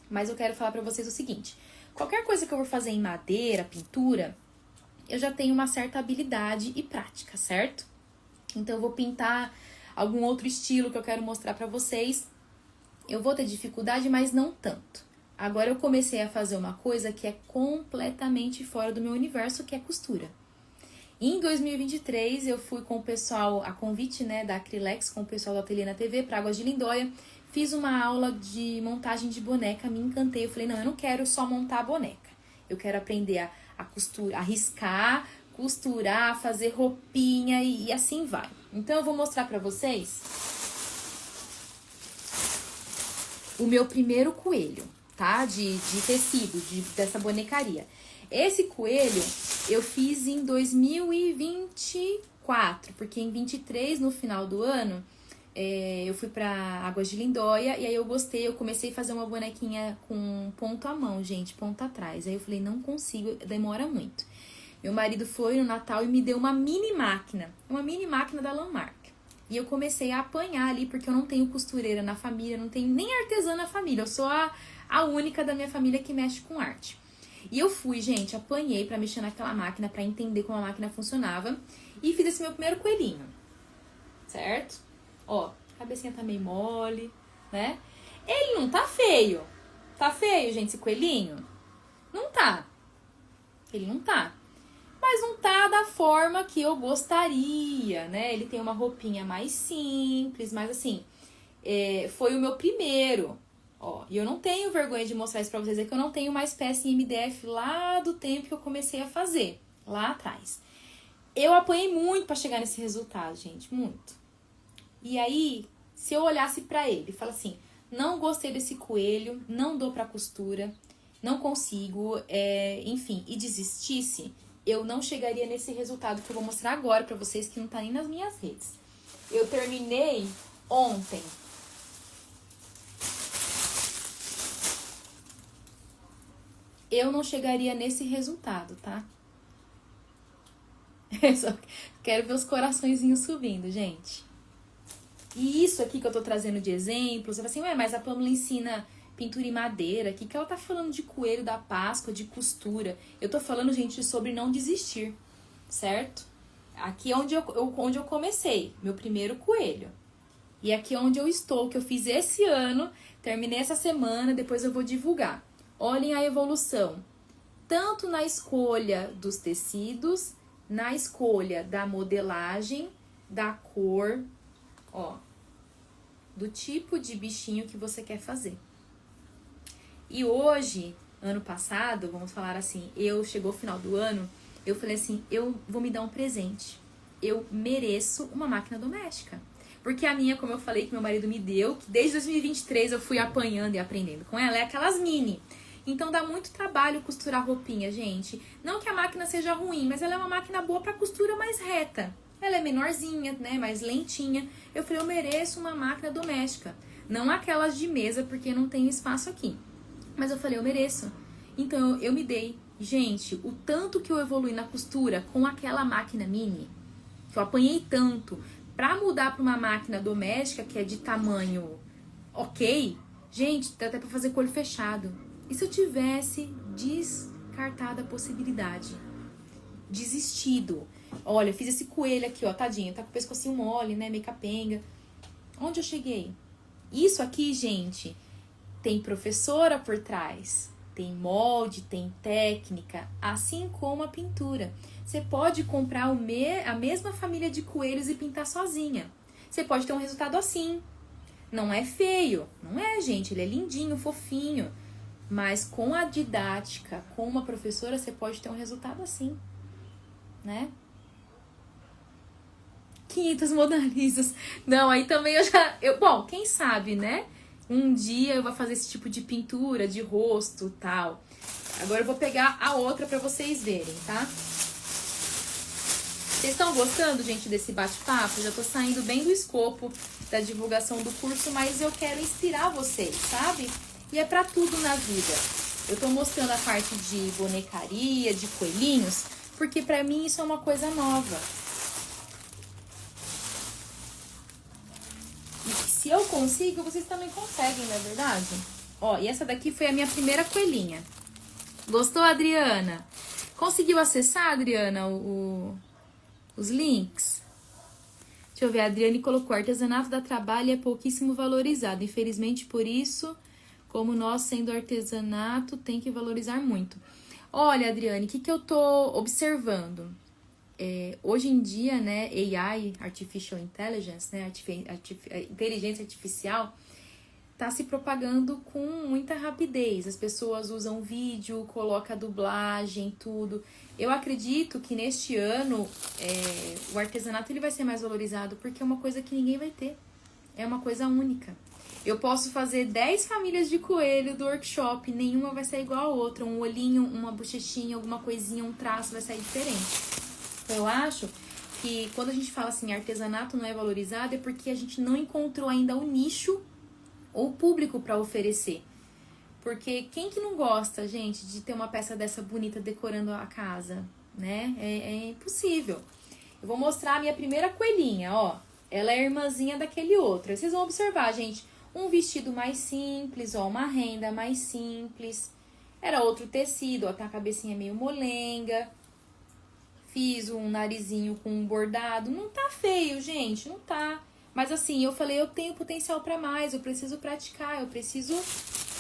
Mas eu quero falar pra vocês o seguinte. Qualquer coisa que eu for fazer em madeira, pintura, eu já tenho uma certa habilidade e prática, certo? Então eu vou pintar algum outro estilo que eu quero mostrar pra vocês. Eu vou ter dificuldade, mas não tanto. Agora eu comecei a fazer uma coisa que é completamente fora do meu universo, que é costura. Em 2023, eu fui com o pessoal, a convite, né, da Acrylex, com o pessoal do Ateliê na TV, para Águas de Lindóia. Fiz uma aula de montagem de boneca, me encantei. Eu falei, não, eu não quero só montar a boneca. Eu quero aprender a costurar, a riscar, costurar, fazer roupinha e assim vai. Então, eu vou mostrar para vocês o meu primeiro coelho, tá? De tecido, dessa bonecaria. Esse coelho eu fiz em 2024, porque em 23, no final do ano, eu fui pra Águas de Lindóia e aí eu gostei, eu comecei a fazer uma bonequinha com ponto à mão, gente, ponto atrás. Aí eu falei, não consigo, demora muito. Meu marido foi no Natal e me deu uma mini máquina da Landmark. E eu comecei a apanhar ali, porque eu não tenho costureira na família, não tenho nem artesã na família, eu sou a única da minha família que mexe com arte. E eu fui, gente, apanhei pra mexer naquela máquina, pra entender como a máquina funcionava. E fiz esse meu primeiro coelhinho, certo? Ó, a cabecinha tá meio mole, né? Ele não tá feio. Tá feio, gente, esse coelhinho? Não tá. Ele não tá. Mas não tá da forma que eu gostaria, né? Ele tem uma roupinha mais simples, mas assim, foi o meu primeiro. Ó, e eu não tenho vergonha de mostrar isso pra vocês, é que eu não tenho mais peça em MDF lá do tempo que eu comecei a fazer, lá atrás. Eu apanhei muito pra chegar nesse resultado, gente, muito. E aí, se eu olhasse pra ele e falasse assim, não gostei desse coelho, não dou pra costura, não consigo, enfim, e desistisse, eu não chegaria nesse resultado que eu vou mostrar agora pra vocês, que não tá nem nas minhas redes. Eu terminei ontem. Eu não chegaria nesse resultado, tá? Eu só quero ver os coraçõezinhos subindo, gente. E isso aqui que eu tô trazendo de exemplo, você fala assim, ué, mas a Pamela ensina pintura em madeira, aqui que ela tá falando de coelho da Páscoa, de costura. Eu tô falando, gente, sobre não desistir, certo? aqui é onde eu comecei, meu primeiro coelho. E aqui é onde eu estou, que eu fiz esse ano, terminei essa semana, depois eu vou divulgar. Olhem a evolução, tanto na escolha dos tecidos, na escolha da modelagem, da cor, ó, do tipo de bichinho que você quer fazer. E hoje, ano passado, vamos falar assim, chegou o final do ano, eu falei assim, eu vou me dar um presente. Eu mereço uma máquina doméstica. Porque a minha, como eu falei, que meu marido me deu, que desde 2023 eu fui apanhando e aprendendo com ela, é aquelas mini. Então dá muito trabalho costurar roupinha, gente. Não que a máquina seja ruim, mas ela é uma máquina boa para costura mais reta. Ela é menorzinha, né, mais lentinha. Eu falei, eu mereço uma máquina doméstica. Não aquelas de mesa, porque não tem espaço aqui. Mas eu falei, eu mereço. Então eu me dei. Gente, o tanto que eu evolui na costura com aquela máquina mini, que eu apanhei tanto, pra mudar pra uma máquina doméstica que é de tamanho ok, gente, dá até pra fazer com o olho fechado. E se eu tivesse descartado a possibilidade? Desistido. Olha, eu fiz esse coelho aqui, ó, tadinho, tá com o pescocinho mole, né, meio capenga. Onde eu cheguei? Isso aqui, gente, tem professora por trás, tem molde, tem técnica, assim como a pintura. Você pode comprar a mesma família de coelhos e pintar sozinha. Você pode ter um resultado assim. Não é feio, não é, gente, ele é lindinho, fofinho. Mas com a didática, com uma professora, você pode ter um resultado assim, né? 500 modalistas. Não, aí também bom, quem sabe, né? Um dia eu vou fazer esse tipo de pintura, de rosto e tal. Agora eu vou pegar a outra pra vocês verem, tá? Vocês estão gostando, gente, desse bate-papo? Já tô saindo bem do escopo da divulgação do curso, mas eu quero inspirar vocês, sabe? E é pra tudo na vida. Eu tô mostrando a parte de bonecaria, de coelhinhos, porque pra mim isso é uma coisa nova. E se eu consigo, vocês também conseguem, não é verdade? Ó, e essa daqui foi a minha primeira coelhinha. Gostou, Adriana? Conseguiu acessar, Adriana, os links? Deixa eu ver, a Adriane colocou: artesanato dá trabalho e é pouquíssimo valorizado. Infelizmente, por isso, como nós, sendo artesanato, tem que valorizar muito. Olha, Adriane, o que eu tô observando? Hoje em dia, né, AI, Artificial Intelligence, né, inteligência artificial, tá se propagando com muita rapidez. As pessoas usam vídeo, colocam dublagem, tudo. Eu acredito que neste ano o artesanato ele vai ser mais valorizado porque é uma coisa que ninguém vai ter. É uma coisa única. Eu posso fazer 10 famílias de coelho do workshop, nenhuma vai ser igual a outra. Um olhinho, uma bochechinha, alguma coisinha, um traço vai sair diferente. Eu acho que quando a gente fala assim, artesanato não é valorizado, é porque a gente não encontrou ainda o nicho ou o público para oferecer. Porque quem que não gosta, gente, de ter uma peça dessa bonita decorando a casa, né? É impossível. Eu vou mostrar a minha primeira coelhinha, ó. Ela é irmãzinha daquele outro. Aí vocês vão observar, gente, um vestido mais simples, ó, uma renda mais simples. Era outro tecido, ó, tá a cabecinha meio molenga. Fiz um narizinho com um bordado. Não tá feio, gente, não tá. Mas assim, eu falei, eu tenho potencial pra mais, eu preciso praticar, eu preciso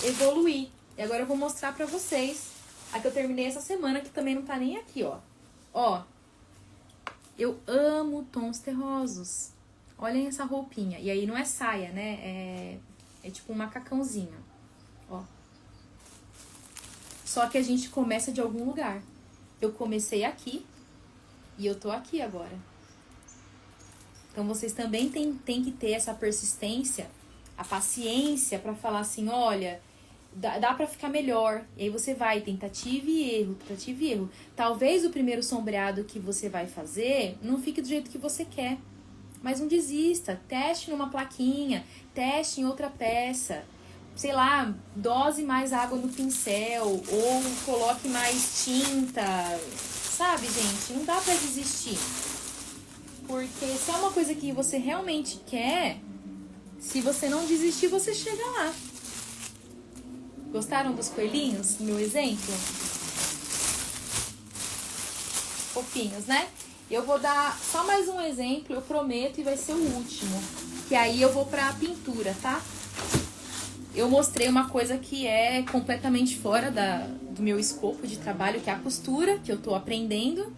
evoluir. E agora eu vou mostrar pra vocês a que eu terminei essa semana, que também não tá nem aqui, ó. Ó, eu amo tons terrosos. Olhem essa roupinha. E aí não é saia, né? É tipo um macacãozinho, ó. Só que a gente começa de algum lugar. Eu comecei aqui e eu tô aqui agora. Então, vocês também têm que ter essa persistência, a paciência pra falar assim, olha, dá pra ficar melhor. E aí você vai, tentativa e erro, tentativa e erro. Talvez o primeiro sombreado que você vai fazer não fique do jeito que você quer. Mas não desista, teste numa plaquinha, teste em outra peça. Sei lá, dose mais água no pincel, ou coloque mais tinta. Sabe, gente, não dá pra desistir. Porque se é uma coisa que você realmente quer, se você não desistir, você chega lá. Gostaram dos coelhinhos, meu exemplo? Fofinhos, né? Eu vou dar só mais um exemplo, eu prometo, e vai ser o último. Que aí eu vou pra pintura, tá? Eu mostrei uma coisa que é completamente fora do meu escopo de trabalho, que é a costura, que eu tô aprendendo.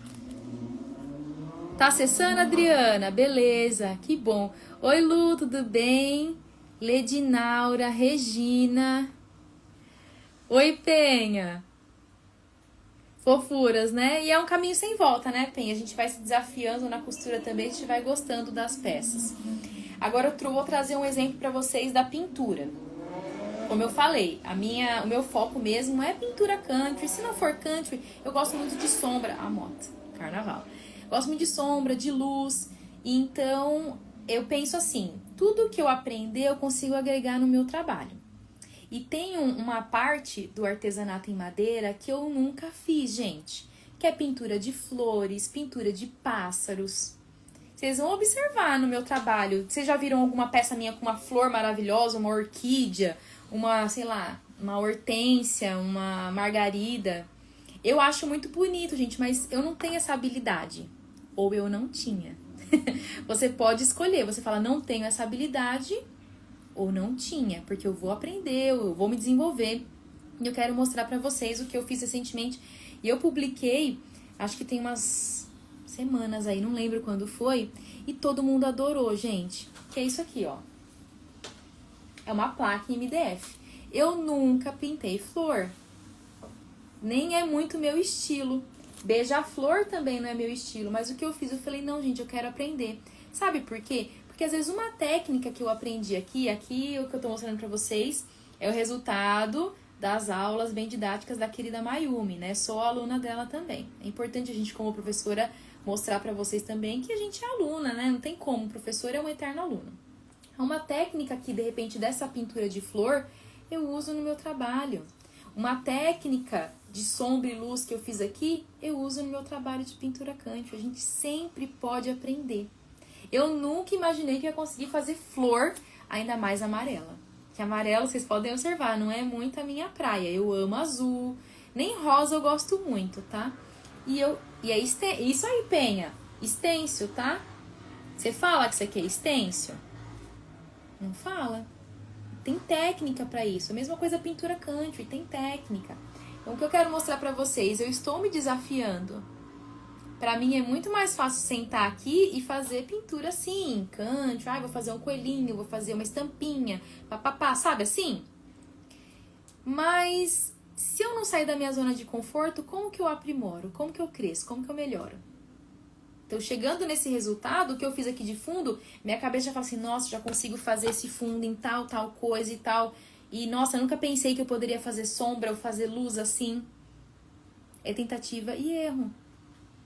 Tá acessando, Adriana? Beleza, que bom. Oi, Lu, tudo bem? Ledinaura, Regina. Oi, Penha. Fofuras, né? E é um caminho sem volta, né, Penha? A gente vai se desafiando na costura também, a gente vai gostando das peças. Agora eu vou trazer um exemplo para vocês da pintura. Como eu falei, o meu foco mesmo é pintura country. Se não for country, eu gosto muito de sombra. A moto, carnaval. Gosto muito de sombra, de luz. Então, eu penso assim, tudo que eu aprender eu consigo agregar no meu trabalho. E tem uma parte do artesanato em madeira que eu nunca fiz, gente. Que é pintura de flores, pintura de pássaros. Vocês vão observar no meu trabalho. Vocês já viram alguma peça minha com uma flor maravilhosa, uma orquídea, uma, sei lá, uma hortênsia, uma margarida? Eu acho muito bonito, gente, mas eu não tenho essa habilidade. Ou eu não tinha. Você pode escolher. Você fala, não tenho essa habilidade, ou não tinha, porque eu vou aprender, eu vou me desenvolver. E eu quero mostrar pra vocês o que eu fiz recentemente. E eu publiquei, acho que tem umas semanas aí, não lembro quando foi, e todo mundo adorou, gente. Que é isso aqui, ó. É uma placa em MDF. Eu nunca pintei flor. Nem é muito meu estilo. Beija-flor também não é meu estilo. Mas o que eu fiz? Eu falei, não, gente, eu quero aprender. Sabe por quê? Porque às vezes uma técnica que eu aprendi aqui o que eu tô mostrando pra vocês, é o resultado das aulas bem didáticas da querida Mayumi, né? Sou aluna dela também. É importante a gente, como professora, mostrar pra vocês também que a gente é aluna, né? Não tem como, o professor é um eterno aluno. É uma técnica que, de repente, dessa pintura de flor, eu uso no meu trabalho. Uma técnica de sombra e luz que eu fiz aqui, eu uso no meu trabalho de pintura country. A gente sempre pode aprender. Eu nunca imaginei que eu ia conseguir fazer flor, ainda mais amarela. Que amarelo, vocês podem observar, não é muito a minha praia. Eu amo azul, nem rosa eu gosto muito, tá? E é isso aí, Penha, estêncil, tá? Você fala que isso aqui é estêncil? Não fala. Tem técnica pra isso. A mesma coisa a pintura country, tem técnica. Então, o que eu quero mostrar pra vocês, eu estou me desafiando. Pra mim é muito mais fácil sentar aqui e fazer pintura assim, country. Vou fazer um coelhinho, vou fazer uma estampinha, papapá, sabe assim? Mas se eu não sair da minha zona de conforto, como que eu aprimoro? Como que eu cresço? Como que eu melhoro? Então, chegando nesse resultado, o que eu fiz aqui de fundo, minha cabeça já fala assim, nossa, já consigo fazer esse fundo em tal coisa e tal. E, nossa, eu nunca pensei que eu poderia fazer sombra ou fazer luz assim. É tentativa e erro.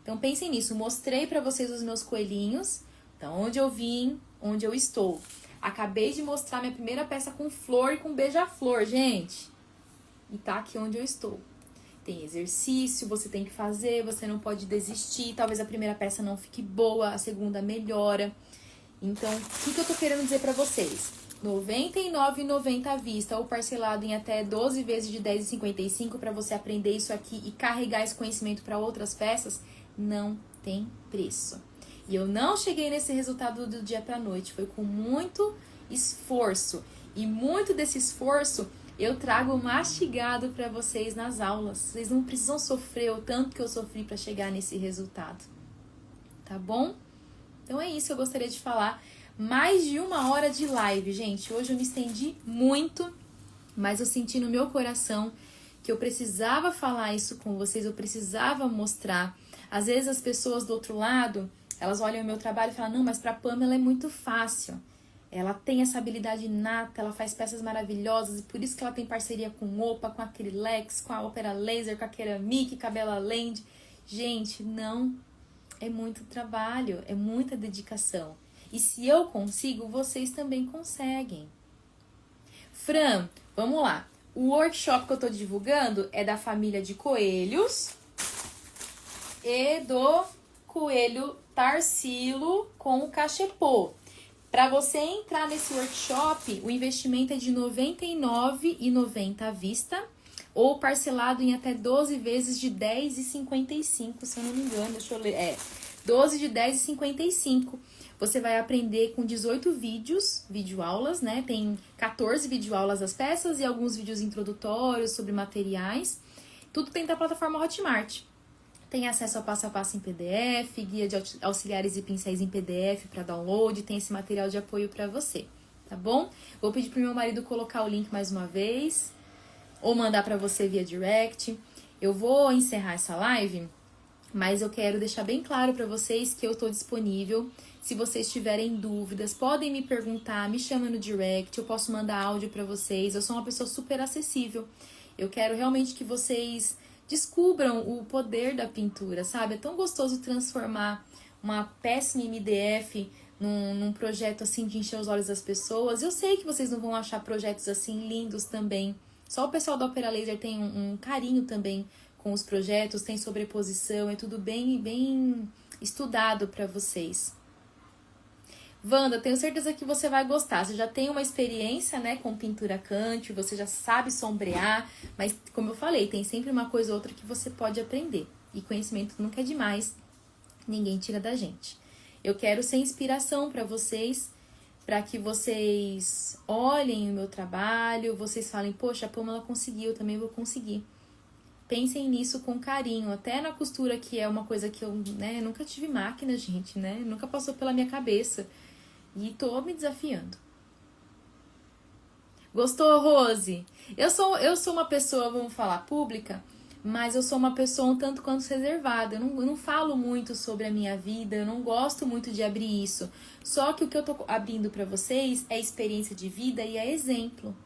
Então, pensem nisso. Mostrei pra vocês os meus coelhinhos. Então, onde eu vim, onde eu estou. Acabei de mostrar minha primeira peça com flor e com beija-flor, gente. E tá aqui onde eu estou. Tem exercício, você tem que fazer, você não pode desistir. Talvez a primeira peça não fique boa, a segunda melhora. Então, o que eu tô querendo dizer pra vocês? R$ 99,90 à vista ou parcelado em até 12 vezes de R$ 10,55 para você aprender isso aqui e carregar esse conhecimento para outras peças, não tem preço. E eu não cheguei nesse resultado do dia pra noite, foi com muito esforço. E muito desse esforço eu trago mastigado para vocês nas aulas. Vocês não precisam sofrer o tanto que eu sofri para chegar nesse resultado. Tá bom? Então é isso que eu gostaria de falar. Mais de 1 hora de live, gente. Hoje eu me estendi muito, mas eu senti no meu coração que eu precisava falar isso com vocês, eu precisava mostrar. Às vezes as pessoas do outro lado, elas olham o meu trabalho e falam, não, mas pra Pamela é muito fácil. Ela tem essa habilidade inata, ela faz peças maravilhosas e por isso que ela tem parceria com o Opa, com a Acrylex, com a Opera Laser, com a Ceramic, com a Bella Land. Gente, não. É muito trabalho, é muita dedicação. E se eu consigo, vocês também conseguem. Fran, vamos lá. O workshop que eu tô divulgando é da família de coelhos e do coelho Tarsilo com o cachepô. Para você entrar nesse workshop, o investimento é de R$ 99,90 à vista ou parcelado em até 12 vezes de R$ 10,55, se eu não me engano, deixa eu ler. 12 de 10,55. Você vai aprender com 18 vídeos, videoaulas, né? Tem 14 videoaulas das peças e alguns vídeos introdutórios sobre materiais. Tudo tem da plataforma Hotmart. Tem acesso ao passo a passo em PDF, guia de auxiliares e pincéis em PDF para download, tem esse material de apoio para você, tá bom? Vou pedir pro meu marido colocar o link mais uma vez, ou mandar para você via direct. Eu vou encerrar essa live, mas eu quero deixar bem claro para vocês que eu estou disponível. Se vocês tiverem dúvidas, podem me perguntar, me chama no direct, eu posso mandar áudio para vocês. Eu sou uma pessoa super acessível. Eu quero realmente que vocês descubram o poder da pintura, sabe? É tão gostoso transformar uma péssima MDF num projeto assim de encher os olhos das pessoas. Eu sei que vocês não vão achar projetos assim lindos também. Só o pessoal da Opera Laser tem um carinho também com os projetos, tem sobreposição, é tudo bem estudado para vocês. Wanda, tenho certeza que você vai gostar. Você já tem uma experiência, né, com pintura Canty, você já sabe sombrear, mas como eu falei, tem sempre uma coisa ou outra que você pode aprender. E conhecimento nunca é demais, ninguém tira da gente. Eu quero ser inspiração para vocês, para que vocês olhem o meu trabalho, vocês falem, poxa, a Pamela conseguiu, eu também vou conseguir. Pensem nisso com carinho, até na costura, que é uma coisa que eu, né, nunca tive máquina, gente, né, nunca passou pela minha cabeça. E tô me desafiando. Gostou, Rose? Eu sou uma pessoa, vamos falar, pública, mas eu sou uma pessoa um tanto quanto reservada. Eu não falo muito sobre a minha vida, eu não gosto muito de abrir isso. Só que o que eu tô abrindo para vocês é experiência de vida e é exemplo.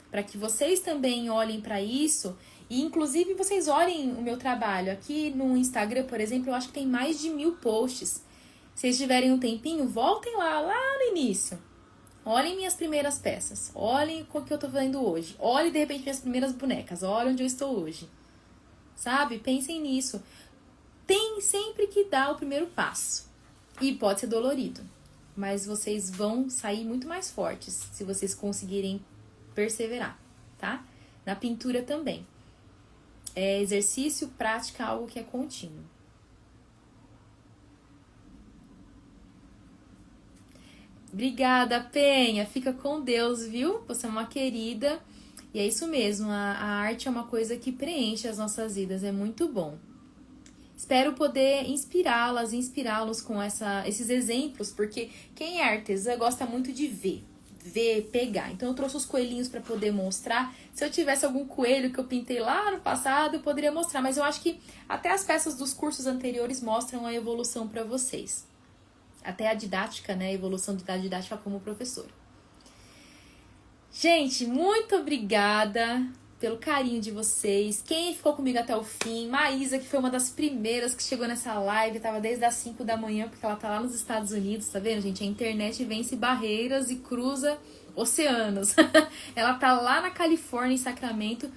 Para que vocês também olhem para isso e, inclusive, vocês olhem o meu trabalho. Aqui no Instagram, por exemplo, eu acho que tem mais de 1000 posts. Se vocês tiverem um tempinho, voltem lá no início. Olhem minhas primeiras peças. Olhem o que eu tô fazendo hoje. Olhem, de repente, minhas primeiras bonecas. Olhem onde eu estou hoje. Sabe? Pensem nisso. Tem sempre que dar o primeiro passo. E pode ser dolorido. Mas vocês vão sair muito mais fortes se vocês conseguirem perseverar, tá? Na pintura também. É exercício, prática, algo que é contínuo. Obrigada, Penha. Fica com Deus, viu? Você é uma querida. E é isso mesmo, a arte é uma coisa que preenche as nossas vidas. É muito bom. Espero poder inspirá-los com esses exemplos, porque quem é artesã gosta muito de ver, pegar. Então eu trouxe os coelhinhos para poder mostrar. Se eu tivesse algum coelho que eu pintei lá no passado, eu poderia mostrar. Mas eu acho que até as peças dos cursos anteriores mostram a evolução para vocês. Até a didática, né? A evolução da didática como professora. Gente, muito obrigada pelo carinho de vocês. Quem ficou comigo até o fim? Maísa, que foi uma das primeiras que chegou nessa live. Tava desde as 5 da manhã, porque ela tá lá nos Estados Unidos, tá vendo, gente? A internet vence barreiras e cruza oceanos. Ela tá lá na Califórnia, em Sacramento,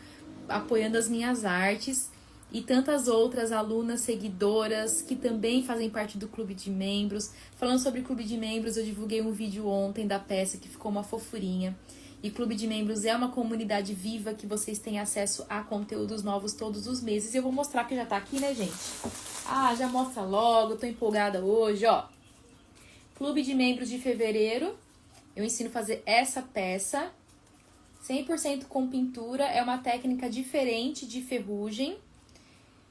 apoiando as minhas artes. E tantas outras alunas, seguidoras, que também fazem parte do clube de membros. Falando sobre clube de membros, eu divulguei um vídeo ontem da peça que ficou uma fofurinha. E clube de membros é uma comunidade viva que vocês têm acesso a conteúdos novos todos os meses. E eu vou mostrar que já tá aqui, né, gente? Ah, já mostra logo, tô empolgada hoje, ó. Clube de membros de fevereiro. Eu ensino a fazer essa peça. 100% com pintura. É uma técnica diferente de ferrugem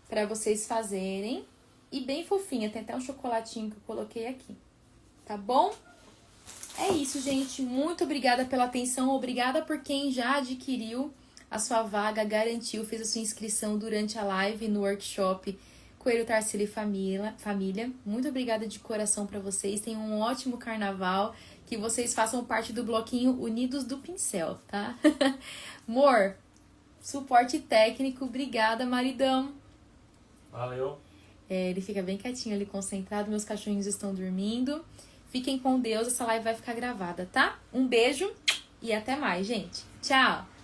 para vocês fazerem. E bem fofinha. Tem até um chocolatinho que eu coloquei aqui. Tá bom? É isso, gente. Muito obrigada pela atenção. Obrigada por quem já adquiriu a sua vaga, garantiu, fez a sua inscrição durante a live no workshop Coelho, Tarsila e Família. Muito obrigada de coração para vocês. Tenham um ótimo carnaval. Que vocês façam parte do bloquinho Unidos do Pincel, tá? Amor, suporte técnico. Obrigada, maridão. Valeu. Ele fica bem quietinho ali, concentrado. Meus cachorrinhos estão dormindo. Fiquem com Deus, essa live vai ficar gravada, tá? Um beijo e até mais, gente. Tchau!